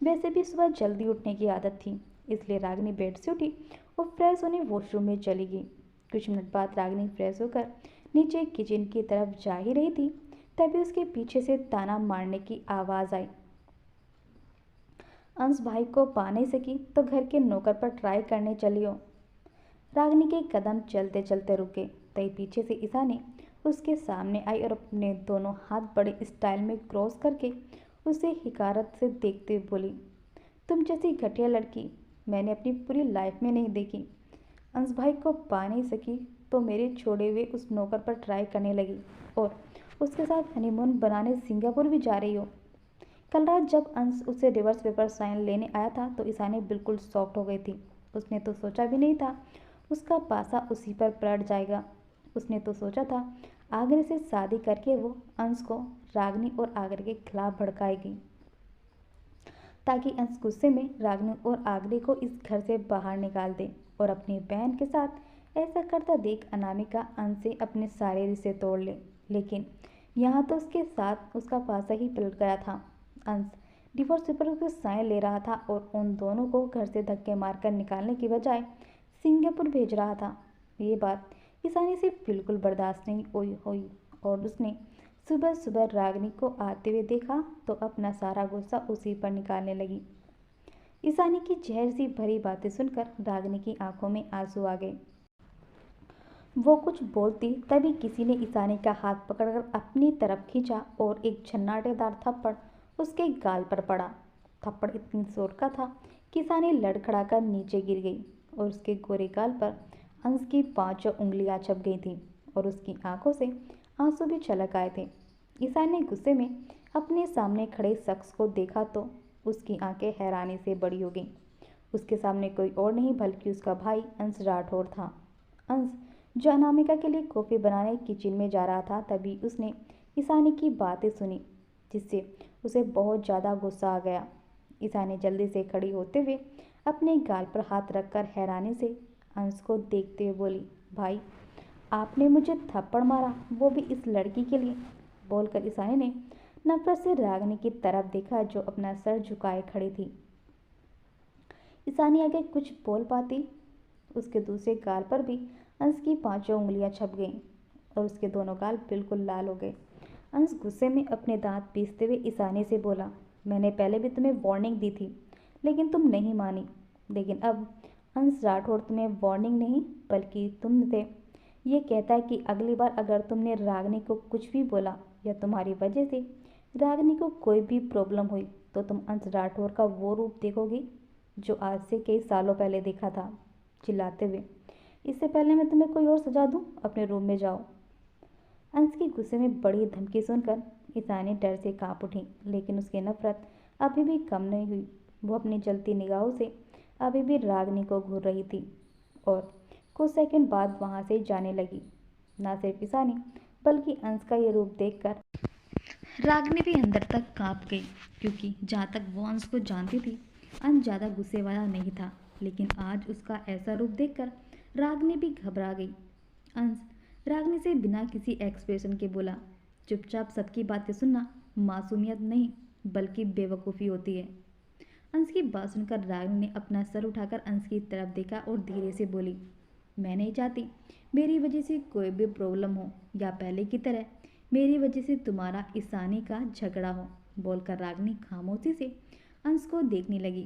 वैसे भी सुबह जल्दी उठने की आदत थी, इसलिए रागिनी बेड से उठी और फ्रेश होने वॉशरूम में चली गई। कुछ मिनट बाद रागिनी फ्रेश होकर नीचे किचन की तरफ जा ही रही थी, तभी उसके पीछे से ताना मारने की आवाज़ आई। अंश भाई को पा नहीं सकी तो घर के नौकर पर ट्राई करने चली हो। रागिनी के कदम चलते चलते रुके, तभी पीछे से ईशा ने उसके सामने आई और अपने दोनों हाथ बड़े स्टाइल में क्रॉस करके उसे हिकारत से देखते हुए बोली, तुम जैसी घटिया लड़की मैंने अपनी पूरी लाइफ में नहीं देखी। अंश भाई को पा नहीं सकी तो मेरे छोड़े हुए उस नौकर पर ट्राई करने लगी और उसके साथ हनीमून बनाने सिंगापुर भी जा रही हो। कल रात जब अंश उससे डिवोर्स पेपर साइन लेने आया था तो ईशानी बिल्कुल शॉक्ड हो गई थी। उसने तो सोचा भी नहीं था उसका पासा उसी पर पलट जाएगा। उसने तो सोचा था आगरे से शादी करके वो अंश को रागिनी और आगरे के खिलाफ भड़काएगी, ताकि अंश गुस्से में रागिनी और आगरे को इस घर से बाहर निकाल दे। और अपनी बहन के साथ ऐसा करता देख अनामिका अंश से अपने सारे रिश्ते तोड़ ले। लेकिन यहाँ तो उसके साथ उसका पासा ही पलट गया था। अंश डिवोर्स पेपर पर साइन ले रहा था और उन दोनों को घर से धक्के मारकर निकालने की बजाय सिंगापुर भेज रहा था। ये बात ईशानी से बिल्कुल बर्दाश्त नहीं हुई और उसने सुबह सुबह रागिनी को आते हुए देखा तो अपना सारा गुस्सा उसी पर निकालने लगी। ईशानी की जहर सी भरी बातें सुनकर रागिनी की आंखों में आंसू आ गए। वो कुछ बोलती तभी किसी ने ईशानी का हाथ पकड़कर अपनी तरफ खींचा और एक झन्नाटेदार थप्पड़ उसके गाल पर पड़ा। थप्पड़ इतनी जोर का था कि ईशानी लड़खड़ाकर नीचे गिर गई और उसके गोरे गाल पर अंश की 5 उंगलियां छप गई थीं और उसकी आंखों से आंसू भी छलक आए थे। ईशानी ने गुस्से में अपने सामने खड़े शख्स को देखा तो उसकी आंखें हैरानी से बड़ी हो गईं। उसके सामने कोई और नहीं बल्कि उसका भाई अंश राठौर था। अंश जो अनामिका के लिए कॉफ़ी बनाने किचन में जा रहा था, तभी उसने ईशानी की बातें सुनी, जिससे उसे बहुत ज़्यादा गुस्सा आ गया। ईशानी जल्दी से खड़ी होते हुए अपने गाल पर हाथ रखकर हैरानी से अंश को देखते हुए बोली, भाई आपने मुझे थप्पड़ मारा, वो भी इस लड़की के लिए। बोलकर ईशानी ने नफरत से रागिनी की तरफ देखा जो अपना सर झुकाए खड़ी थी। ईशानी आगे कुछ बोल पाती, उसके दूसरे गाल पर भी अंश की 5 उंगलियां छप गईं और उसके दोनों गाल बिल्कुल लाल हो गए। अंश गुस्से में अपने दांत पीसते हुए ईशानी से बोला, मैंने पहले भी तुम्हें वार्निंग दी थी लेकिन तुम नहीं मानी। लेकिन अब अंश राठौर तुम्हें वार्निंग नहीं बल्कि तुमसे ये कहता है कि अगली बार अगर तुमने रागिनी को कुछ भी बोला या तुम्हारी वजह से रागिनी को कोई भी प्रॉब्लम हुई तो तुम अंश राठौर का वो रूप देखोगी जो आज से कई सालों पहले देखा था, चिल्लाते हुए, इससे पहले मैं तुम्हें कोई और सजा दूं, अपने रूम में जाओ। अंश की गुस्से में बड़ी धमकी सुनकर ईशानी डर से कांप उठी, लेकिन उसकी नफरत अभी भी कम नहीं हुई। वो अपनी जलती निगाहों से अभी भी रागिनी को घूर रही थी और कुछ सेकंड बाद वहां से जाने लगी। ना सिर्फ ईशानी बल्कि अंश का ये रूप देखकर रागिनी भी अंदर तक कांप गई, क्योंकि जहाँ तक वो अंश को जानती थी अंश ज़्यादा गुस्से वाला नहीं था। लेकिन आज उसका ऐसा रूप देखकर रागिनी भी घबरा गई। अंश रागिनी से बिना किसी एक्सप्रेशन के बोला, चुपचाप सबकी बातें सुनना मासूमियत नहीं बल्कि बेवकूफ़ी होती है। अंश की बात सुनकर रागिनी ने अपना सर उठाकर अंश की तरफ देखा और धीरे से बोली, मैं नहीं चाहती मेरी वजह से कोई भी प्रॉब्लम हो या पहले की तरह मेरी वजह से तुम्हारा ईशानी का झगड़ा हो। बोलकर रागिनी खामोशी से अंश को देखने लगी।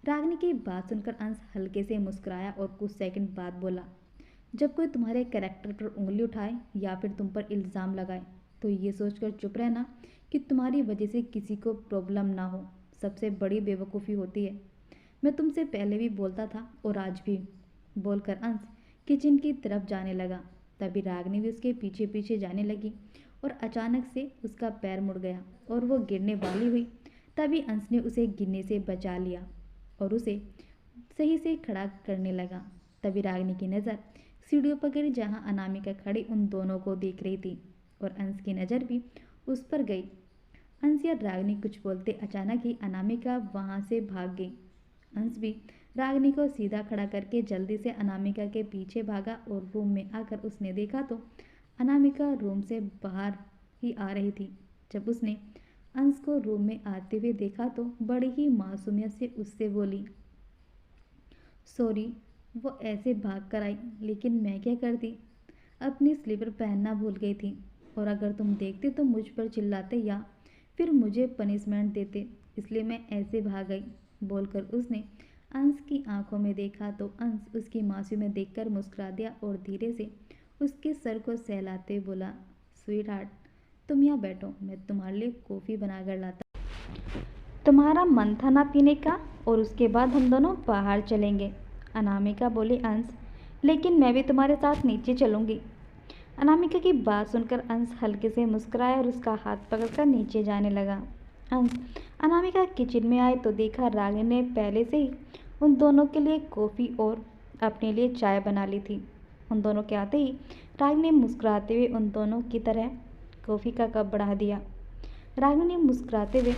रागिनी की बात सुनकर अंश हल्के से मुस्कुराया और कुछ सेकंड बाद बोला, जब कोई तुम्हारे कैरेक्टर पर उंगली उठाए या फिर तुम पर इल्ज़ाम लगाए तो ये सोचकर चुप रहना कि तुम्हारी वजह से किसी को प्रॉब्लम ना हो सबसे बड़ी बेवकूफ़ी होती है। मैं तुमसे पहले भी बोलता था और आज भी। बोलकर अंश किचन की तरफ जाने लगा। तभी रागिनी भी उसके पीछे पीछे जाने लगी और अचानक से उसका पैर मुड़ गया और वो गिरने वाली हुई। तभी अंश ने उसे गिरने से बचा लिया और उसे सही से खड़ा करने लगा। तभी रागिनी की नज़र सीढ़ियों पर गिरी जहाँ अनामिका खड़ी उन दोनों को देख रही थी और अंश की नज़र भी उस पर गई। अंश या रागिनी कुछ बोलते अचानक ही अनामिका वहाँ से भाग गई। अंश भी रागिनी को सीधा खड़ा करके जल्दी से अनामिका के पीछे भागा और रूम में आकर उसने देखा तो अनामिका रूम से बाहर ही आ रही थी। जब उसने अंश को रूम में आते हुए देखा तो बड़ी ही मासूमियत से उससे बोली, सॉरी, वो ऐसे भाग कर आई, लेकिन मैं क्या करती, अपनी स्लीपर पहनना भूल गई थी, और अगर तुम देखते तो मुझ पर चिल्लाते या फिर मुझे पनिशमेंट देते, इसलिए मैं ऐसे भाग गई, बोलकर उसने अंश की आंखों में देखा तो अंश उसकी मासूमियत देखकर मुस्कुरा दिया और धीरे से उसके सर को सहलाते हुए बोला, स्वीट हार्ट, तुम यहाँ बैठो, मैं तुम्हारे लिए कॉफ़ी बनाकर लाता। तुम्हारा मन था ना पीने का, और उसके बाद हम दोनों बाहर चलेंगे। अनामिका बोली, अंश, लेकिन मैं भी तुम्हारे साथ नीचे चलूँगी। अनामिका की बात सुनकर अंश हल्के से मुस्कुराया और उसका हाथ पकड़कर नीचे जाने लगा। अंश अनामिका किचन में आए तो देखा रागिनी ने पहले से ही उन दोनों के लिए कॉफ़ी और अपने लिए चाय बना ली थी। उन दोनों के आते ही रागिनी ने मुस्कुराते हुए उन दोनों की तरह कॉफ़ी का कप बढ़ा दिया। रागिनी ने मुस्कुराते हुए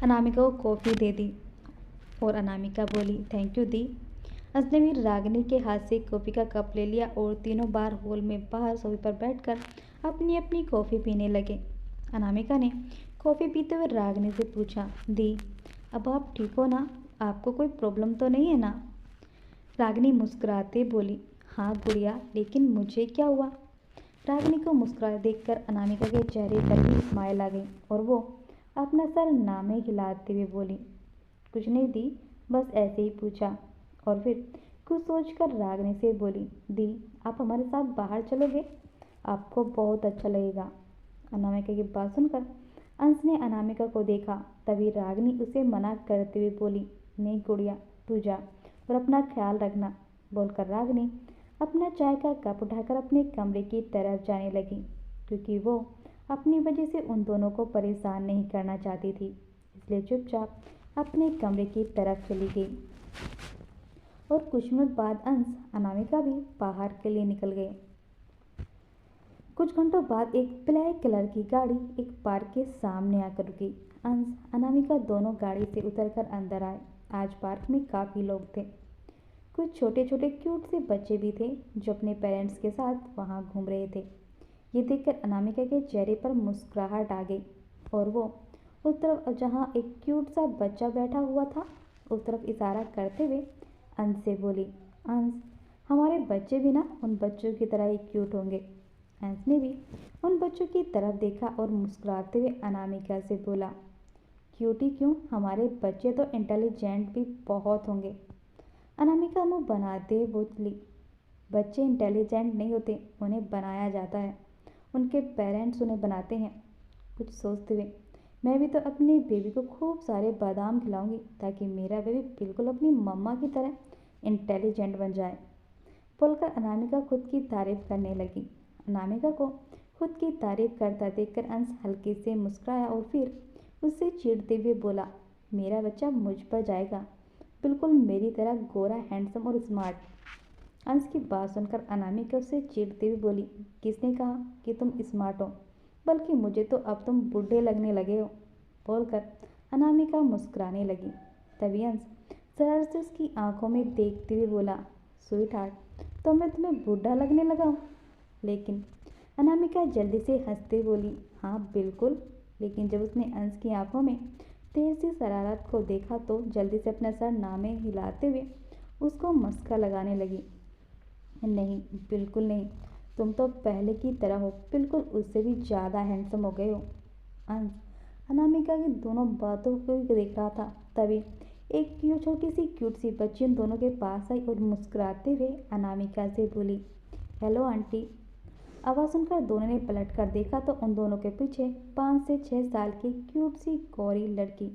अनामिका को कॉफ़ी दे दी और अनामिका बोली, थैंक यू दी। अंश ने भी रागिनी के हाथ से कॉफ़ी का कप ले लिया और तीनों बार हॉल में बाहर सोफे पर बैठकर अपनी अपनी कॉफ़ी पीने लगे। अनामिका ने कॉफ़ी पीते हुए रागिनी से पूछा, दी, अब आप ठीक हो ना, आपको कोई प्रॉब्लम तो नहीं है ना? रागिनी मुस्कुराते बोली, हाँ गुड़िया, लेकिन मुझे क्या हुआ? रागिनी को मुस्कुराते देखकर अनामिका के चेहरे पर भी स्माइल आ गई और वो अपना सर नामे हिलाते हुए बोली, कुछ नहीं दी, बस ऐसे ही पूछा। और फिर कुछ सोचकर रागिनी से बोली, दी, आप हमारे साथ बाहर चलोगे? आपको बहुत अच्छा लगेगा। अनामिका की बात सुनकर अंश ने अनामिका को देखा, तभी रागिनी उसे मना करते हुए बोली, नहीं गुड़िया, तू जा और अपना ख्याल रखना, बोलकर रागिनी अपना चाय का कप उठाकर अपने कमरे की तरफ जाने लगी, क्योंकि वो अपनी वजह से उन दोनों को परेशान नहीं करना चाहती थी, इसलिए चुपचाप अपने कमरे की तरफ चली गई। और कुछ मिनट बाद अंश अनामिका भी बाहर के लिए निकल गए। कुछ घंटों बाद एक ब्लैक कलर की गाड़ी एक पार्क के सामने आकर रुकी। अंश अनामिका दोनों गाड़ी से उतरकर अंदर आए। आज पार्क में काफ़ी लोग थे। कुछ छोटे छोटे क्यूट से बच्चे भी थे जो अपने पेरेंट्स के साथ वहाँ घूम रहे थे। ये देखकर अनामिका के चेहरे पर मुस्कुराहट आ गई और वो उस तरफ जहाँ एक क्यूट सा बच्चा बैठा हुआ था उस तरफ इशारा करते हुए अंश से बोली, अंश, हमारे बच्चे भी ना उन बच्चों की तरह ही क्यूट होंगे। अंश ने भी उन बच्चों की तरफ देखा और मुस्कुराते हुए अनामिका से बोला, क्यूटी क्यों, हमारे बच्चे तो इंटेलिजेंट भी बहुत होंगे। अनामिका मुँह बनाते हुए बोली, बच्चे इंटेलिजेंट नहीं होते, उन्हें बनाया जाता है, उनके पेरेंट्स उन्हें बनाते हैं। कुछ सोचते हुए, मैं भी तो अपनी बेबी को खूब सारे बादाम खिलाऊंगी ताकि मेरा बेबी बिल्कुल अपनी मम्मा की तरह इंटेलिजेंट बन जाए, बोलकर अनामिका खुद की तारीफ करने लगी। अनामिका को खुद की तारीफ करता देखकर अंश हल्के से मुस्कुराया और फिर उससे चिढ़ते हुए बोला, मेरा बच्चा मुझ पर जाएगा, बिल्कुल मेरी तरह गोरा, हैंडसम और स्मार्ट। अंश की बात सुनकर अनामिका उससे चिढ़ते हुए बोली, किसने कहा कि तुम स्मार्ट हो, बल्कि मुझे तो अब तुम बूढ़े लगने लगे हो, बोलकर अनामिका मुस्कुराने लगी। तभी अंश शरारत से उसकी आंखों में देखते हुए बोला, स्वीट हार्ट, तो मैं तुम्हें बूढ़ा लगने लगा हूँ? लेकिन अनामिका जल्दी से हंसते बोली, हाँ बिल्कुल। लेकिन जब उसने अंश की आंखों में देर सी शरारत को देखा तो जल्दी से अपना सर नामे हिलाते हुए उसको मस्का लगाने लगी, नहीं बिल्कुल नहीं, तुम तो पहले की तरह हो, बिल्कुल उससे भी ज़्यादा हैंडसम हो गए हो। अंश अनामिका की दोनों बातों को देख रहा था। तभी एक छोटी सी क्यूट सी बच्ची उन दोनों के पास आई और मुस्कुराते हुए अनामिका से बोली, हेलो आंटी। आवाज़ सुनकर दोनों ने पलट कर देखा तो उन दोनों के पीछे 5 से 6 साल की क्यूट सी गोरी लड़की,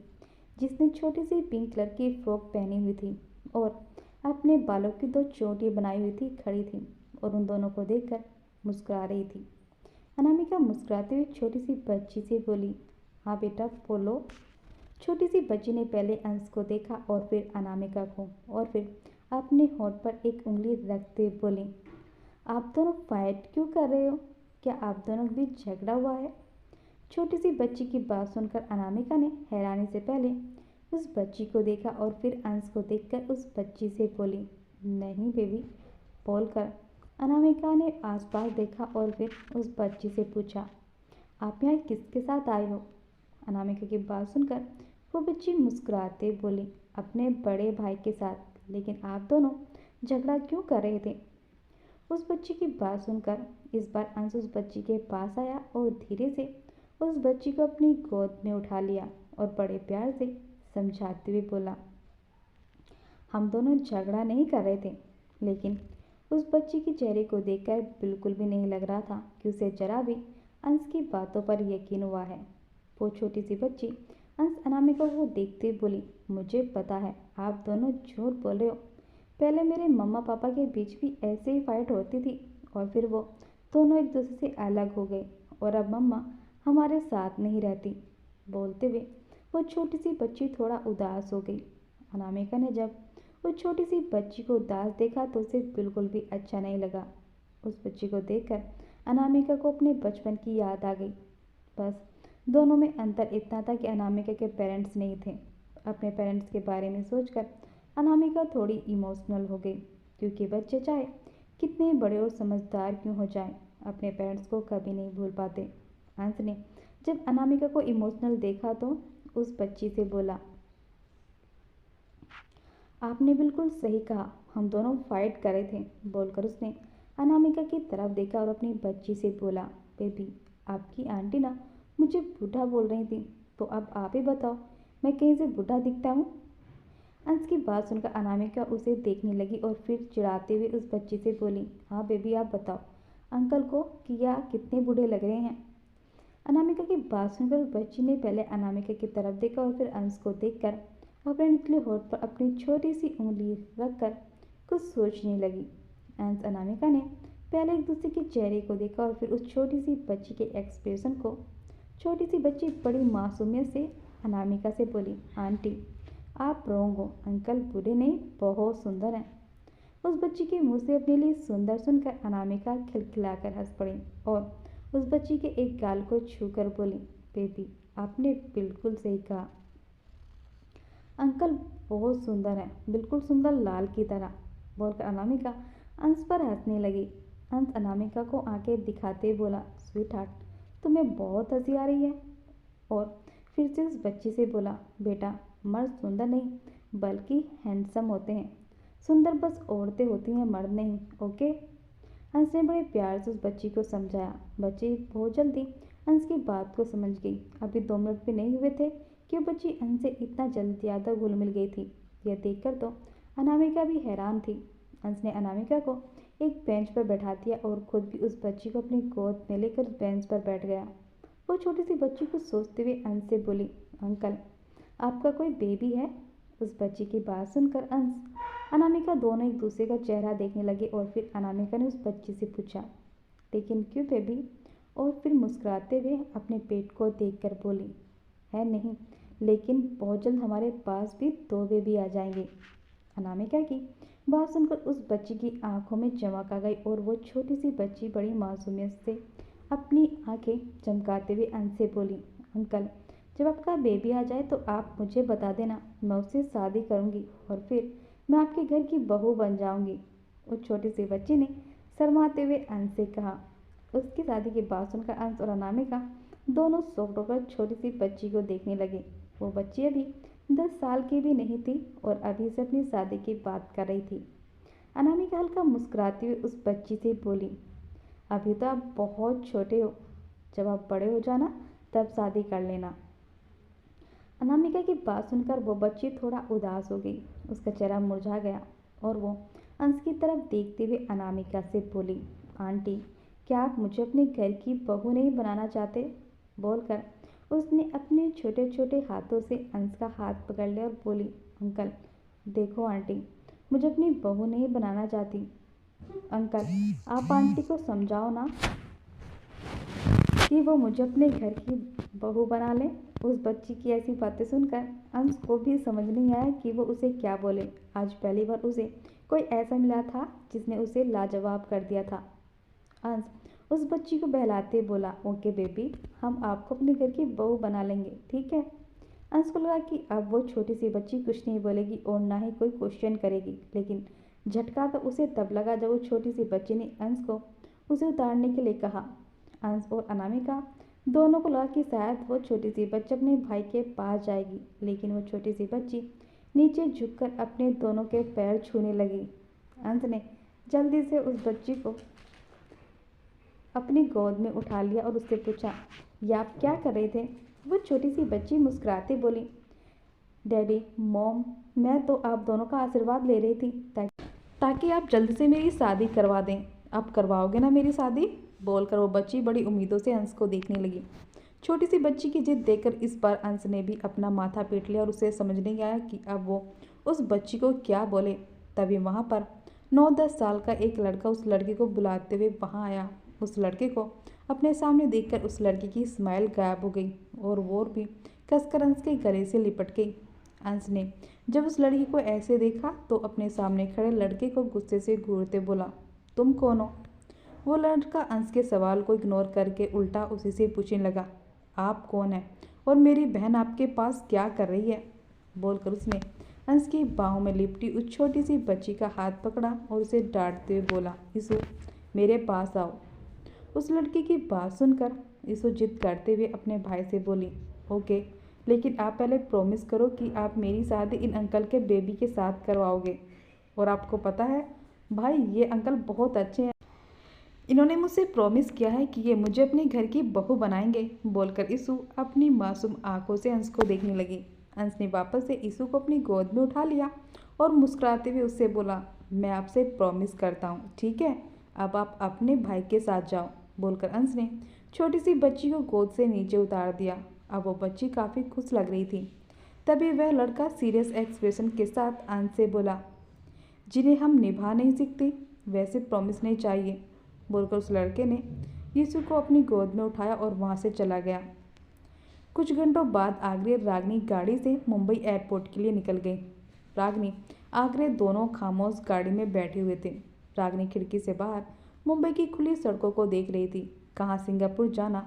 जिसने छोटी सी पिंक कलर की फ्रॉक पहनी हुई थी और अपने बालों की 2 चोटी बनाई हुई थी, खड़ी थी और उन दोनों को देखकर मुस्कुरा रही थी। अनामिका मुस्कुराते हुए छोटी सी बच्ची से बोली, हाँ बेटा बोलो। छोटी सी बच्ची ने पहले अंश को देखा और फिर अनामिका को और फिर अपने होंठ पर एक उंगली रखते हुए बोली, आप दोनों फाइट क्यों कर रहे हो? क्या आप दोनों के बीच झगड़ा हुआ है? छोटी सी बच्ची की बात सुनकर अनामिका ने हैरानी से पहले उस बच्ची को देखा और फिर अंश को देखकर उस बच्ची से बोली, नहीं बेबी, बोलकर अनामिका ने आसपास देखा और फिर उस बच्ची से पूछा, आप यहाँ किसके साथ आए हो? अनामिका की बात सुनकर वो बच्ची मुस्कुराते बोली, अपने बड़े भाई के साथ। लेकिन आप दोनों झगड़ा क्यों कर रहे थे? उस बच्ची की बात सुनकर इस बार अंश उस बच्ची के पास आया और धीरे से उस बच्ची को अपनी गोद में उठा लिया और बड़े प्यार से समझाते हुए बोला, हम दोनों झगड़ा नहीं कर रहे थे। लेकिन उस बच्ची के चेहरे को देखकर बिल्कुल भी नहीं लग रहा था कि उसे जरा भी अंश की बातों पर यकीन हुआ है। वो छोटी सी बच्ची अंश अनामिका को देखते हुए बोली, मुझे पता है आप दोनों झूठ बोल रहे हो। पहले मेरे मम्मा पापा के बीच भी ऐसे ही फाइट होती थी और फिर वो दोनों एक दूसरे से अलग हो गए और अब मम्मा हमारे साथ नहीं रहती। बोलते हुए वो छोटी सी बच्ची थोड़ा उदास हो गई। अनामिका ने जब उस छोटी सी बच्ची को उदास देखा तो उसे बिल्कुल भी अच्छा नहीं लगा। उस बच्ची को देखकर अनामिका को अपने बचपन की याद आ गई। बस दोनों में अंतर इतना था कि अनामिका के पेरेंट्स नहीं थे। अपने पेरेंट्स के बारे में सोचकर अनामिका थोड़ी इमोशनल हो गई, क्योंकि बच्चे चाहे कितने बड़े और समझदार क्यों हो जाएं, अपने पेरेंट्स को कभी नहीं भूल पाते। अंश ने जब अनामिका को इमोशनल देखा तो उस बच्ची से बोला, आपने बिल्कुल सही कहा, हम दोनों फाइट कर रहे थे। बोलकर उसने अनामिका की तरफ देखा और अपनी बच्ची से बोला, बेबी, आपकी आंटी ना मुझे बूढ़ा बोल रही थी, तो अब आप ही बताओ, मैं कहीं से बूढ़ा दिखता हूँ? अंश की बात सुनकर अनामिका उसे देखने लगी और फिर चिढ़ाते हुए उस बच्ची से बोली, हाँ बेबी, आप बताओ अंकल को कि या कितने बूढ़े लग रहे हैं? अनामिका की बात सुनकर उस बच्ची ने पहले अनामिका की तरफ देखा और फिर अंश को देखकर अपने निचले होठ पर अपनी छोटी सी उंगली रखकर कुछ सोचने लगी। अंश अनामिका ने पहले एक दूसरे के चेहरे को देखा और फिर उस छोटी सी बच्ची के एक्सप्रेशन को। छोटी सी बच्ची बड़ी मासूमियत से अनामिका से बोली, आंटी आप रॉन्ग हो, अंकल बूढ़े नहीं, बहुत सुंदर हैं। उस बच्ची के मुंह से अपने लिए सुंदर सुनकर अनामिका खिलखिलाकर हंस पड़ी और उस बच्ची के एक गाल को छूकर बोली, बेबी, आपने बिल्कुल सही कहा, अंकल बहुत सुंदर हैं, बिल्कुल सुंदर लाल की तरह। बोलकर अनामिका अंश पर हंसने लगी। अंश अनामिका को आंखें दिखाते बोला, स्वीट हार्ट, तुम्हें बहुत हंसी आ रही है। और फिर से उस बच्ची से बोला, बेटा, मर्द सुंदर नहीं बल्कि हैंडसम होते हैं, सुंदर बस औरतें होती हैं, मर्द नहीं, ओके? अंश ने बड़े प्यार से उस बच्ची को समझाया। बच्ची बहुत जल्दी अंश की बात को समझ गई। अभी 2 मिनट भी नहीं हुए थे कि वो बच्ची अंश से इतना जल्दी ज़्यादा घुल मिल गई थी। यह देखकर तो अनामिका भी हैरान थी। अंश ने अनामिका को एक बेंच पर बैठा दिया और खुद भी उस बच्ची को अपनी गोद में लेकर उस बेंच पर बैठ गया। वो छोटी सी बच्ची को सोचते हुए अंश से बोली, अंकल आपका कोई बेबी है? उस बच्ची की बात सुनकर अंश अनामिका दोनों एक दूसरे का चेहरा देखने लगे और फिर अनामिका ने उस बच्ची से पूछा, लेकिन क्यों बेबी? और फिर मुस्कुराते हुए अपने पेट को देखकर बोली, है नहीं, लेकिन बहुत जल्द हमारे पास भी 2 बेबी आ जाएंगे। अनामिका की बात सुनकर उस बच्ची की आंखों में चमक आ गई और वो छोटी सी बच्ची बड़ी मासूमियत से अपनी आंखें चमकाते हुए अंश से बोली, अंकल जब आपका बेबी आ जाए तो आप मुझे बता देना, मैं उससे शादी करूंगी और फिर मैं आपके घर की बहू बन जाऊंगी। उस छोटी सी बच्ची ने शर्माते हुए अंश से कहा। उसकी शादी की बात सुनकर अंश और अनामिका दोनों शॉक्ड होकर छोटी सी बच्ची को देखने लगे। वो बच्ची अभी 10 साल की भी नहीं थी और अभी से अपनी शादी की बात कर रही थी। अनामिका हल्का मुस्कुराती हुई उस बच्ची से बोली, अभी तो आप बहुत छोटे हो, जब आप बड़े हो जाना तब शादी कर लेना। अनामिका की बात सुनकर वो बच्ची थोड़ा उदास हो गई। उसका चेहरा मुरझा गया और वो अंश की तरफ देखते हुए अनामिका से बोली, आंटी क्या आप मुझे अपने घर की बहू नहीं बनाना चाहते? बोलकर उसने अपने छोटे छोटे हाथों से अंश का हाथ पकड़ लिया और बोली, अंकल देखो आंटी, मुझे अपनी बहू नहीं बनाना चाहती। अंकल आप आंटी को समझाओ ना कि वो मुझे अपने घर की बहू बना ले। उस बच्ची की ऐसी बातें सुनकर अंश को भी समझ नहीं आया कि वो उसे क्या बोले। आज पहली बार उसे कोई ऐसा मिला था जिसने उसे लाजवाब कर दिया था। अंश उस बच्ची को बहलाते बोला, ओके बेबी, हम आपको अपने घर की बहू बना लेंगे, ठीक है? अंश को लगा कि अब वो छोटी सी बच्ची कुछ नहीं बोलेगी और ना ही कोई क्वेश्चन करेगी, लेकिन झटका तो उसे तब लगा जब वो छोटी सी बच्ची ने अंश को उसे उतारने के लिए कहा। अंश और अनामिका दोनों को लगा कि शायद वो छोटी सी बच्ची अपने भाई के पास जाएगी, लेकिन वो छोटी सी बच्ची नीचे झुककर अपने दोनों के पैर छूने लगी। अंश ने जल्दी से उस बच्ची को अपनी गोद में उठा लिया और उससे पूछा, ये आप क्या कर रहे थे? वो छोटी सी बच्ची मुस्कुराते बोली, डैडी मॉम, मैं तो आप दोनों का आशीर्वाद ले रही थी ताकि आप जल्दी से मेरी शादी करवा दें। आप करवाओगे ना मेरी शादी? बोलकर वो बच्ची बड़ी उम्मीदों से अंश को देखने लगी। छोटी सी बच्ची की जिद देखकर इस बार अंश ने भी अपना माथा पीट लिया और उसे समझ नहीं आया कि अब वो उस बच्ची को क्या बोले। तभी वहाँ पर 9-10 साल का एक लड़का उस लड़की को बुलाते हुए वहाँ आया। उस लड़के को अपने सामने देखकर उस लड़की की स्माइल गायब हो गई और वो भी कसकर अंश के गले से लिपट गई। अंश ने जब उस लड़की को ऐसे देखा तो अपने सामने खड़े लड़के को गुस्से से घूरते बोला, तुम कौन हो? वो लड़का अंश के सवाल को इग्नोर करके उल्टा उसी से पूछने लगा, आप कौन हैं और मेरी बहन आपके पास क्या कर रही है? बोलकर उसने अंश की बाहों में लिपटी उस छोटी सी बच्ची का हाथ पकड़ा और उसे डांटते हुए बोला, इसू मेरे पास आओ। उस लड़की की बात सुनकर इसू जिद करते हुए अपने भाई से बोली, ओके, लेकिन आप पहले प्रॉमिस करो कि आप मेरी शादी इन अंकल के बेबी के साथ करवाओगे। और आपको पता है भाई, ये अंकल बहुत अच्छे हैं, इन्होंने मुझसे प्रॉमिस किया है कि ये मुझे अपने घर की बहू बनाएंगे। बोलकर इसू अपनी मासूम आंखों से अंश को देखने लगी। अंश ने वापस से इसू को अपनी गोद में उठा लिया और मुस्कुराते हुए उससे बोला, मैं आपसे प्रॉमिस करता हूँ, ठीक है, अब आप अपने भाई के साथ जाओ। बोलकर अंश ने छोटी सी बच्ची को गोद से नीचे उतार दिया। अब वो बच्ची काफ़ी खुश लग रही थी। तभी वह लड़का सीरियस एक्सप्रेशन के साथ अंश से बोला, जिन्हें हम निभा नहीं सकते वैसे प्रॉमिस नहीं चाहिए। बोलकर उस लड़के ने यीशु को अपनी गोद में उठाया और वहाँ से चला गया। कुछ घंटों बाद आगरे रागनी गाड़ी से मुंबई एयरपोर्ट के लिए निकल गई। रागनी आगरे दोनों खामोश गाड़ी में बैठे हुए थे। रागनी खिड़की से बाहर मुंबई की खुली सड़कों को देख रही थी। कहाँ सिंगापुर जाना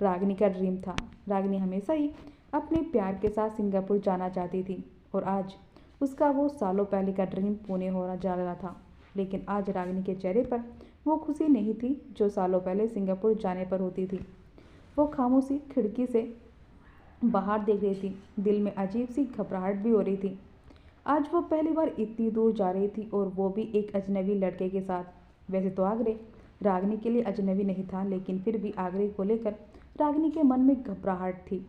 रागनी का ड्रीम था। रागनी हमेशा ही अपने प्यार के साथ सिंगापुर जाना चाहती थी और आज उसका वो सालों पहले का ड्रीम पूर्ण होना जा रहा था। लेकिन आज रागनी के चेहरे पर वो खुशी नहीं थी जो सालों पहले सिंगापुर जाने पर होती थी। वो खामोशी खिड़की से बाहर देख रही थी। दिल में अजीब सी घबराहट भी हो रही थी। आज वो पहली बार इतनी दूर जा रही थी और वो भी एक अजनबी लड़के के साथ। वैसे तो आगरे रागनी के लिए अजनबी नहीं था, लेकिन फिर भी आगरे को लेकर रागनी के मन में घबराहट थी।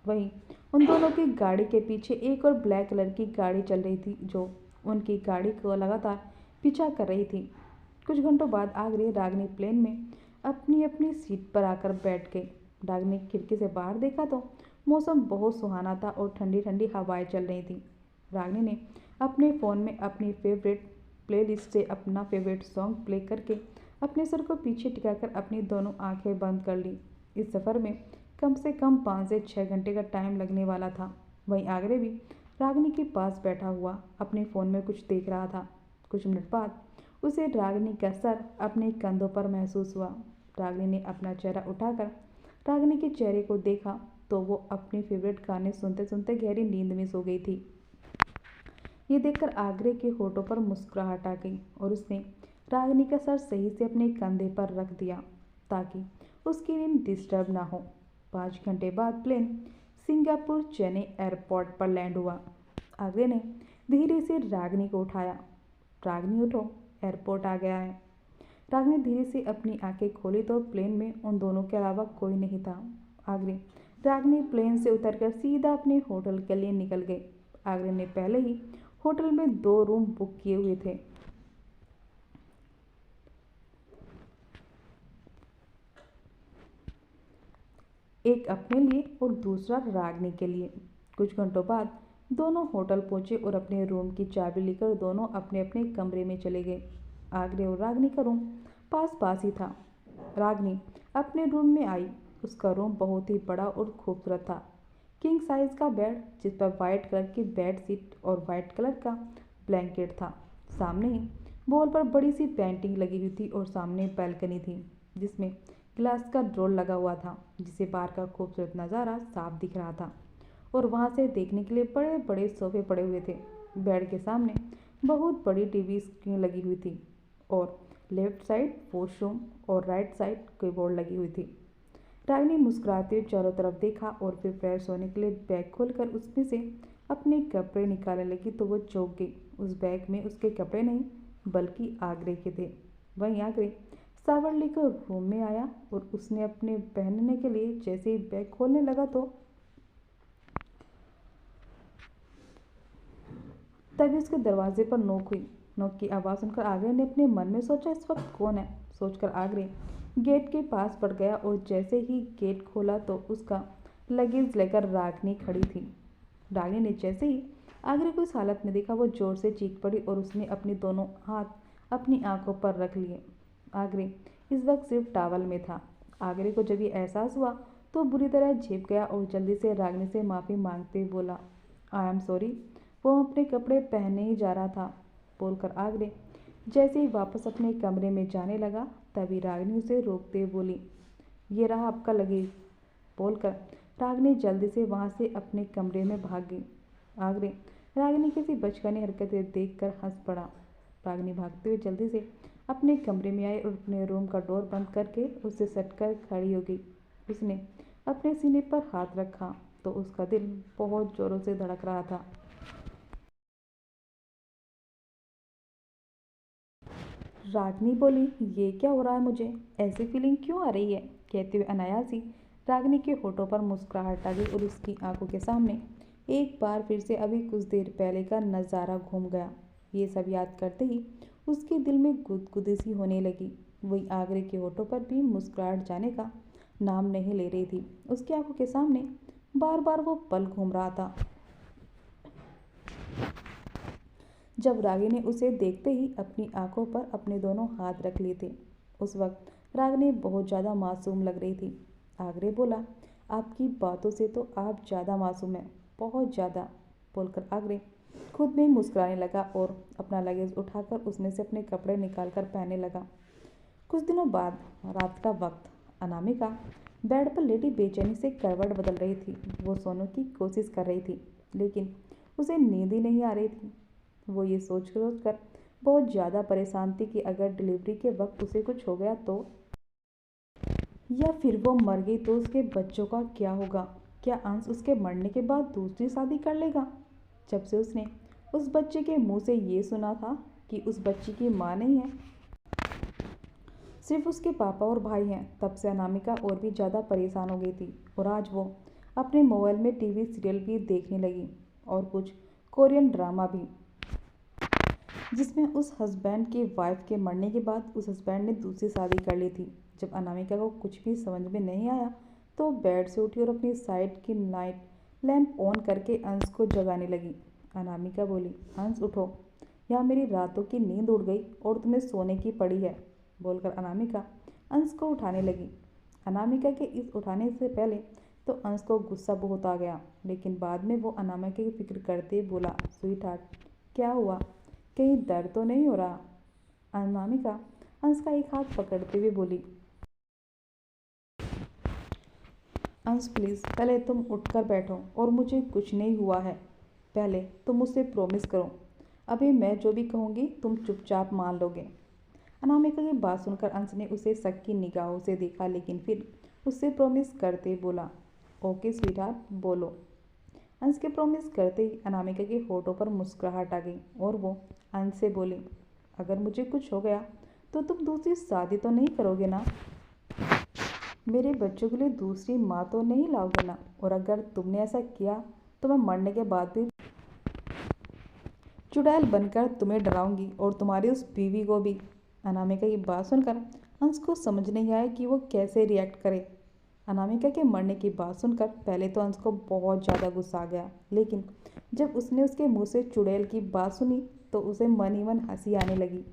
वहीं उन दोनों की गाड़ी के पीछे एक और ब्लैक कलर की गाड़ी चल रही थी जो उनकी गाड़ी को लगातार पीछा कर रही थी। कुछ घंटों बाद आगरे रागनी प्लेन में अपनी अपनी सीट पर आकर बैठ गई। रागनी खिड़की से बाहर देखा तो मौसम बहुत सुहाना था और ठंडी ठंडी हवाएं चल रही थी। रागनी ने अपने फ़ोन में अपनी फेवरेट प्लेलिस्ट से अपना फेवरेट सॉन्ग प्ले करके अपने सर को पीछे टिकाकर अपनी दोनों आंखें बंद कर ली। इस सफ़र में कम से कम 5 से 6 घंटे का टाइम लगने वाला था। वहीं आगरे भी रागनी के पास बैठा हुआ अपने फ़ोन में कुछ देख रहा था। कुछ मिनट बाद उसे रागनी का सर अपने कंधों पर महसूस हुआ। रागनी ने अपना चेहरा उठाकर रागनी के चेहरे को देखा तो वो अपने फेवरेट गाने सुनते सुनते गहरी नींद में सो गई थी। ये देखकर आगरे के होठों पर मुस्कुराहट आ गई और उसने रागनी का सर सही से अपने कंधे पर रख दिया ताकि उसकी नींद डिस्टर्ब ना हो। 5 घंटे बाद प्लेन सिंगापुर चेन्नई एयरपोर्ट पर लैंड हुआ। आगरे ने धीरे से रागनी को उठाया। रागनी उठो, एयरपोर्ट आ गया है। रागनी धीरे से अपनी आंखें खोली तो प्लेन में उन दोनों के अलावा कोई नहीं था। आगरे रागनी प्लेन से उतरकर सीधा अपने होटल के लिए निकल गए। आगरे ने पहले ही होटल में 2 रूम बुक किए हुए थे। एक अपने लिए और दूसरा रागनी के लिए। कुछ घंटों बाद दोनों होटल पहुंचे और अपने रूम की चाबी लेकर दोनों अपने अपने कमरे में चले गए। आगरे और रागनी का रूम पास पास ही था। रागनी अपने रूम में आई। उसका रूम बहुत ही बड़ा और खूबसूरत था। किंग साइज का बेड जिस पर वाइट कलर की बेड शीट और वाइट कलर का ब्लैंकेट था। सामने ही वॉल पर बड़ी सी पेंटिंग लगी हुई थी और सामने बैल्कनी थी जिसमें ग्लास का डोर लगा हुआ था जिसे बाहर का खूबसूरत नज़ारा साफ दिख रहा था। और वहाँ से देखने के लिए बड़े बड़े सोफे पड़े हुए थे। बेड के सामने बहुत बड़ी टीवी स्क्रीन लगी हुई थी और लेफ्ट साइड वॉशरूम और राइट साइड कीबोर्ड लगी हुई थी। रागिनी मुस्कुराते हुए चारों तरफ देखा और फिर फ्रेश होने के लिए बैग खोलकर उसमें से अपने कपड़े निकालने लगी तो वो चौंक गई। उस बैग में उसके कपड़े नहीं बल्कि आगरे के थे। वहीं आगरे सावर लेकर रूम में आया और उसने अपने पहनने के लिए जैसे ही बैग खोलने लगा तो तभी उसके दरवाजे पर नोक हुई। नोक की आवाज़ सुनकर आगरे ने अपने मन में सोचा, इस वक्त कौन है। सोचकर आगरे गेट के पास बढ़ गया और जैसे ही गेट खोला तो उसका लगेज लेकर रागिनी खड़ी थी। रागिनी ने जैसे ही आगरे को इस हालत में देखा वो जोर से चीख पड़ी और उसने अपनी दोनों हाथ अपनी आंखों पर रख लिए। आगरे इस वक्त सिर्फ टावल में था। आगरे को जब ये एहसास हुआ तो बुरी तरह झेप गया और जल्दी से रागिनी से माफ़ी मांगते बोला, आई एम सॉरी। वो अपने कपड़े पहनने ही जा रहा था बोलकर आगरे जैसे ही वापस अपने कमरे में जाने लगा तभी रागिनी उसे रोकते हुए बोली, ये रहा आपका लगेज। बोलकर रागिनी जल्दी से वहाँ से अपने कमरे में भाग गई। आगरे रागिनी की सी बचकानी हरकतें देखकर हंस पड़ा। रागिनी भागते हुए जल्दी से अपने कमरे में आई और अपने रूम का डोर बंद करके उससे सटकर खड़ी हो गई। उसने अपने सीने पर हाथ रखा तो उसका दिल बहुत जोरों से धड़क रहा था। रागिनी बोली, ये क्या हो रहा है, मुझे ऐसी फीलिंग क्यों आ रही है। कहते हुए अनायास ही रागिनी के होठों पर मुस्कुराहट आ गई और उसकी आंखों के सामने एक बार फिर से अभी कुछ देर पहले का नज़ारा घूम गया। ये सब याद करते ही उसके दिल में गुदगुदी सी होने लगी। वही आगरे के होठों पर भी मुस्कुराहट जाने का नाम नहीं ले रही थी। उसकी आंखों के सामने बार बार वो पल घूम रहा था जब रागिनी उसे देखते ही अपनी आंखों पर अपने दोनों हाथ रख लिए थे। उस वक्त रागिनी बहुत ज़्यादा मासूम लग रही थी। आगरे बोला, आपकी बातों से तो आप ज़्यादा मासूम हैं, बहुत ज़्यादा। बोलकर आगरे खुद में मुस्कुराने लगा और अपना लगेज उठाकर उसमें से अपने कपड़े निकालकर पहनने लगा। कुछ दिनों बाद रात का वक्त अनामिका बेड पर लेटी बेचैनी से करवट बदल रही थी। वो सोने की कोशिश कर रही थी लेकिन उसे नींद ही नहीं आ रही थी। वो ये सोच कर बहुत ज़्यादा परेशान थी कि अगर डिलीवरी के वक्त उसे कुछ हो गया तो, या फिर वो मर गई तो उसके बच्चों का क्या होगा। क्या अंश उसके मरने के बाद दूसरी शादी कर लेगा। जब से उसने उस बच्चे के मुंह से ये सुना था कि उस बच्ची की माँ नहीं है, सिर्फ उसके पापा और भाई हैं, तब से अनामिका और भी ज़्यादा परेशान हो गई थी। और आज वो अपने मोबाइल में टीवी सीरियल भी देखने लगी और कुछ कोरियन ड्रामा भी, जिसमें उस हस्बैंड के वाइफ के मरने के बाद उस हस्बैंड ने दूसरी शादी कर ली थी। जब अनामिका को कुछ भी समझ में नहीं आया तो बेड से उठी और अपनी साइड की नाइट लैंप ऑन करके अंश को जगाने लगी। अनामिका बोली, अंश उठो, यहाँ मेरी रातों की नींद उड़ गई और तुम्हें सोने की पड़ी है। बोलकर अनामिका अंश को उठाने लगी। अनामिका के इस उठाने से पहले तो अंश को गुस्सा बहुत आ गया, लेकिन बाद में वो अनामिका की फिक्र करते बोला, स्वीट हार्ट क्या हुआ, कहीं दर्द तो नहीं हो रहा। अनामिका अंश का एक हाथ पकड़ते हुए बोली, अंश प्लीज़ पहले तुम उठकर बैठो और मुझे कुछ नहीं हुआ है, पहले तुम मुझसे प्रॉमिस करो, अभी मैं जो भी कहूँगी तुम चुपचाप मान लोगे। अनामिका की बात सुनकर अंश ने उसे शक की निगाहों से देखा लेकिन फिर उससे प्रॉमिस करते बोला, ओके स्वीटहार्ट बोलो। अंश के प्रॉमिस करते ही अनामिका के होठों पर मुस्कुराहट आ गई और वो अंश से बोली, अगर मुझे कुछ हो गया तो तुम दूसरी शादी तो नहीं करोगे ना, मेरे बच्चों के लिए दूसरी माँ तो नहीं लाओगे ना, और अगर तुमने ऐसा किया तो मैं मरने के बाद भी चुड़ैल बनकर तुम्हें डराऊंगी और तुम्हारी उस बीवी को भी। अनामिका की बात सुनकर अंश को समझ नहीं आया कि वो कैसे रिएक्ट करे। अनामिका के मरने की बात सुनकर पहले तो अंश को बहुत ज़्यादा गुस्सा आ गया, लेकिन जब उसने उसके मुंह से चुड़ैल की बात सुनी तो उसे मन ही मन हंसी आने लगी।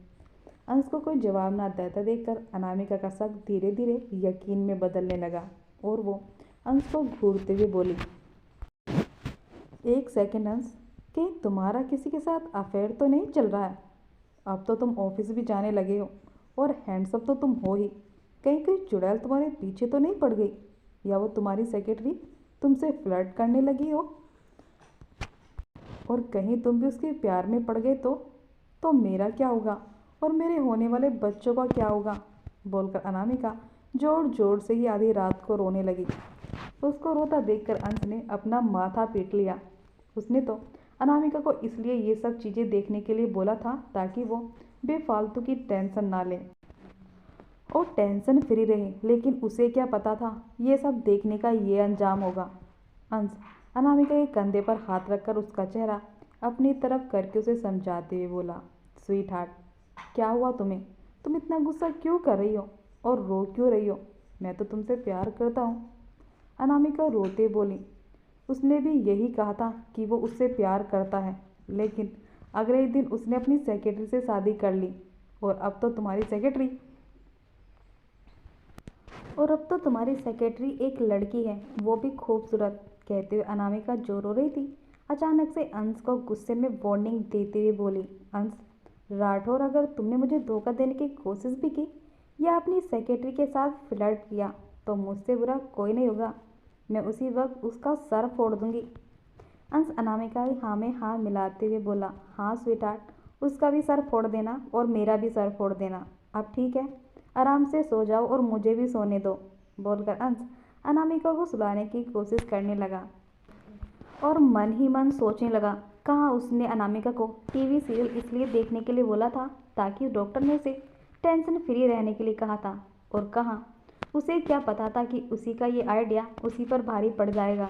अंश को कोई जवाब ना देता देखकर अनामिका का शक धीरे धीरे यकीन में बदलने लगा और वो अंश को घूरते हुए बोली, एक सेकंड अंश, कहीं तुम्हारा किसी के साथ अफेयर तो नहीं चल रहा है। अब तो तुम ऑफिस भी जाने लगे हो और हैंडसम तो तुम हो ही, कहीं कोई चुड़ैल तुम्हारे पीछे तो नहीं पड़ गई, या वो तुम्हारी सेक्रेटरी तुमसे फ्लर्ट करने लगी हो। और कहीं तुम भी उसके प्यार में पड़ गए तो मेरा क्या होगा और मेरे होने वाले बच्चों का क्या होगा, बोलकर अनामिका जोर जोर से ही आधी रात को रोने लगी। उसको रोता देखकर अंश ने अपना माथा पीट लिया। उसने तो अनामिका को इसलिए ये सब चीज़ें देखने के लिए बोला था ताकि वो बेफालतू की टेंशन ना ले और टेंशन फ्री रहे, लेकिन उसे क्या पता था ये सब देखने का ये अंजाम होगा। अंश अनामिका के कंधे पर हाथ रखकर उसका चेहरा अपनी तरफ करके उसे समझाते हुए बोला, स्वीट हार्ट, क्या हुआ तुम्हें? तुम इतना गुस्सा क्यों कर रही हो और रो क्यों रही हो? मैं तो तुमसे प्यार करता हूँ। अनामिका रोते बोली, उसने भी यही कहा था कि वो उससे प्यार करता है, लेकिन अगले ही दिन उसने अपनी सेक्रेटरी से शादी कर ली और अब तो तुम्हारी सेक्रेटरी एक लड़की है, वो भी खूबसूरत। कहते हुए अनामिका जो रो रही थी अचानक से अंश को गुस्से में वार्निंग देते हुए बोली, अंश राठौर, अगर तुमने मुझे धोखा देने की कोशिश भी की या अपनी सेक्रेटरी के साथ फ्लर्ट किया तो मुझसे बुरा कोई नहीं होगा। मैं उसी वक्त उसका सर फोड़ दूंगी। अंश अनामिका के हाँ में हाँ मिलाते हुए बोला, हाँ स्वीटहार्ट, उसका भी सर फोड़ देना और मेरा भी सर फोड़ देना। अब ठीक है, आराम से सो जाओ और मुझे भी सोने दो, बोलकर अंश अनामिका को सुलाने की कोशिश करने लगा और मन ही मन सोचने लगा, कहाँ उसने अनामिका को टीवी सीरियल इसलिए देखने के लिए बोला था ताकि डॉक्टर ने उसे टेंशन फ्री रहने के लिए कहा था, और कहाँ उसे क्या पता था कि उसी का ये आइडिया उसी पर भारी पड़ जाएगा।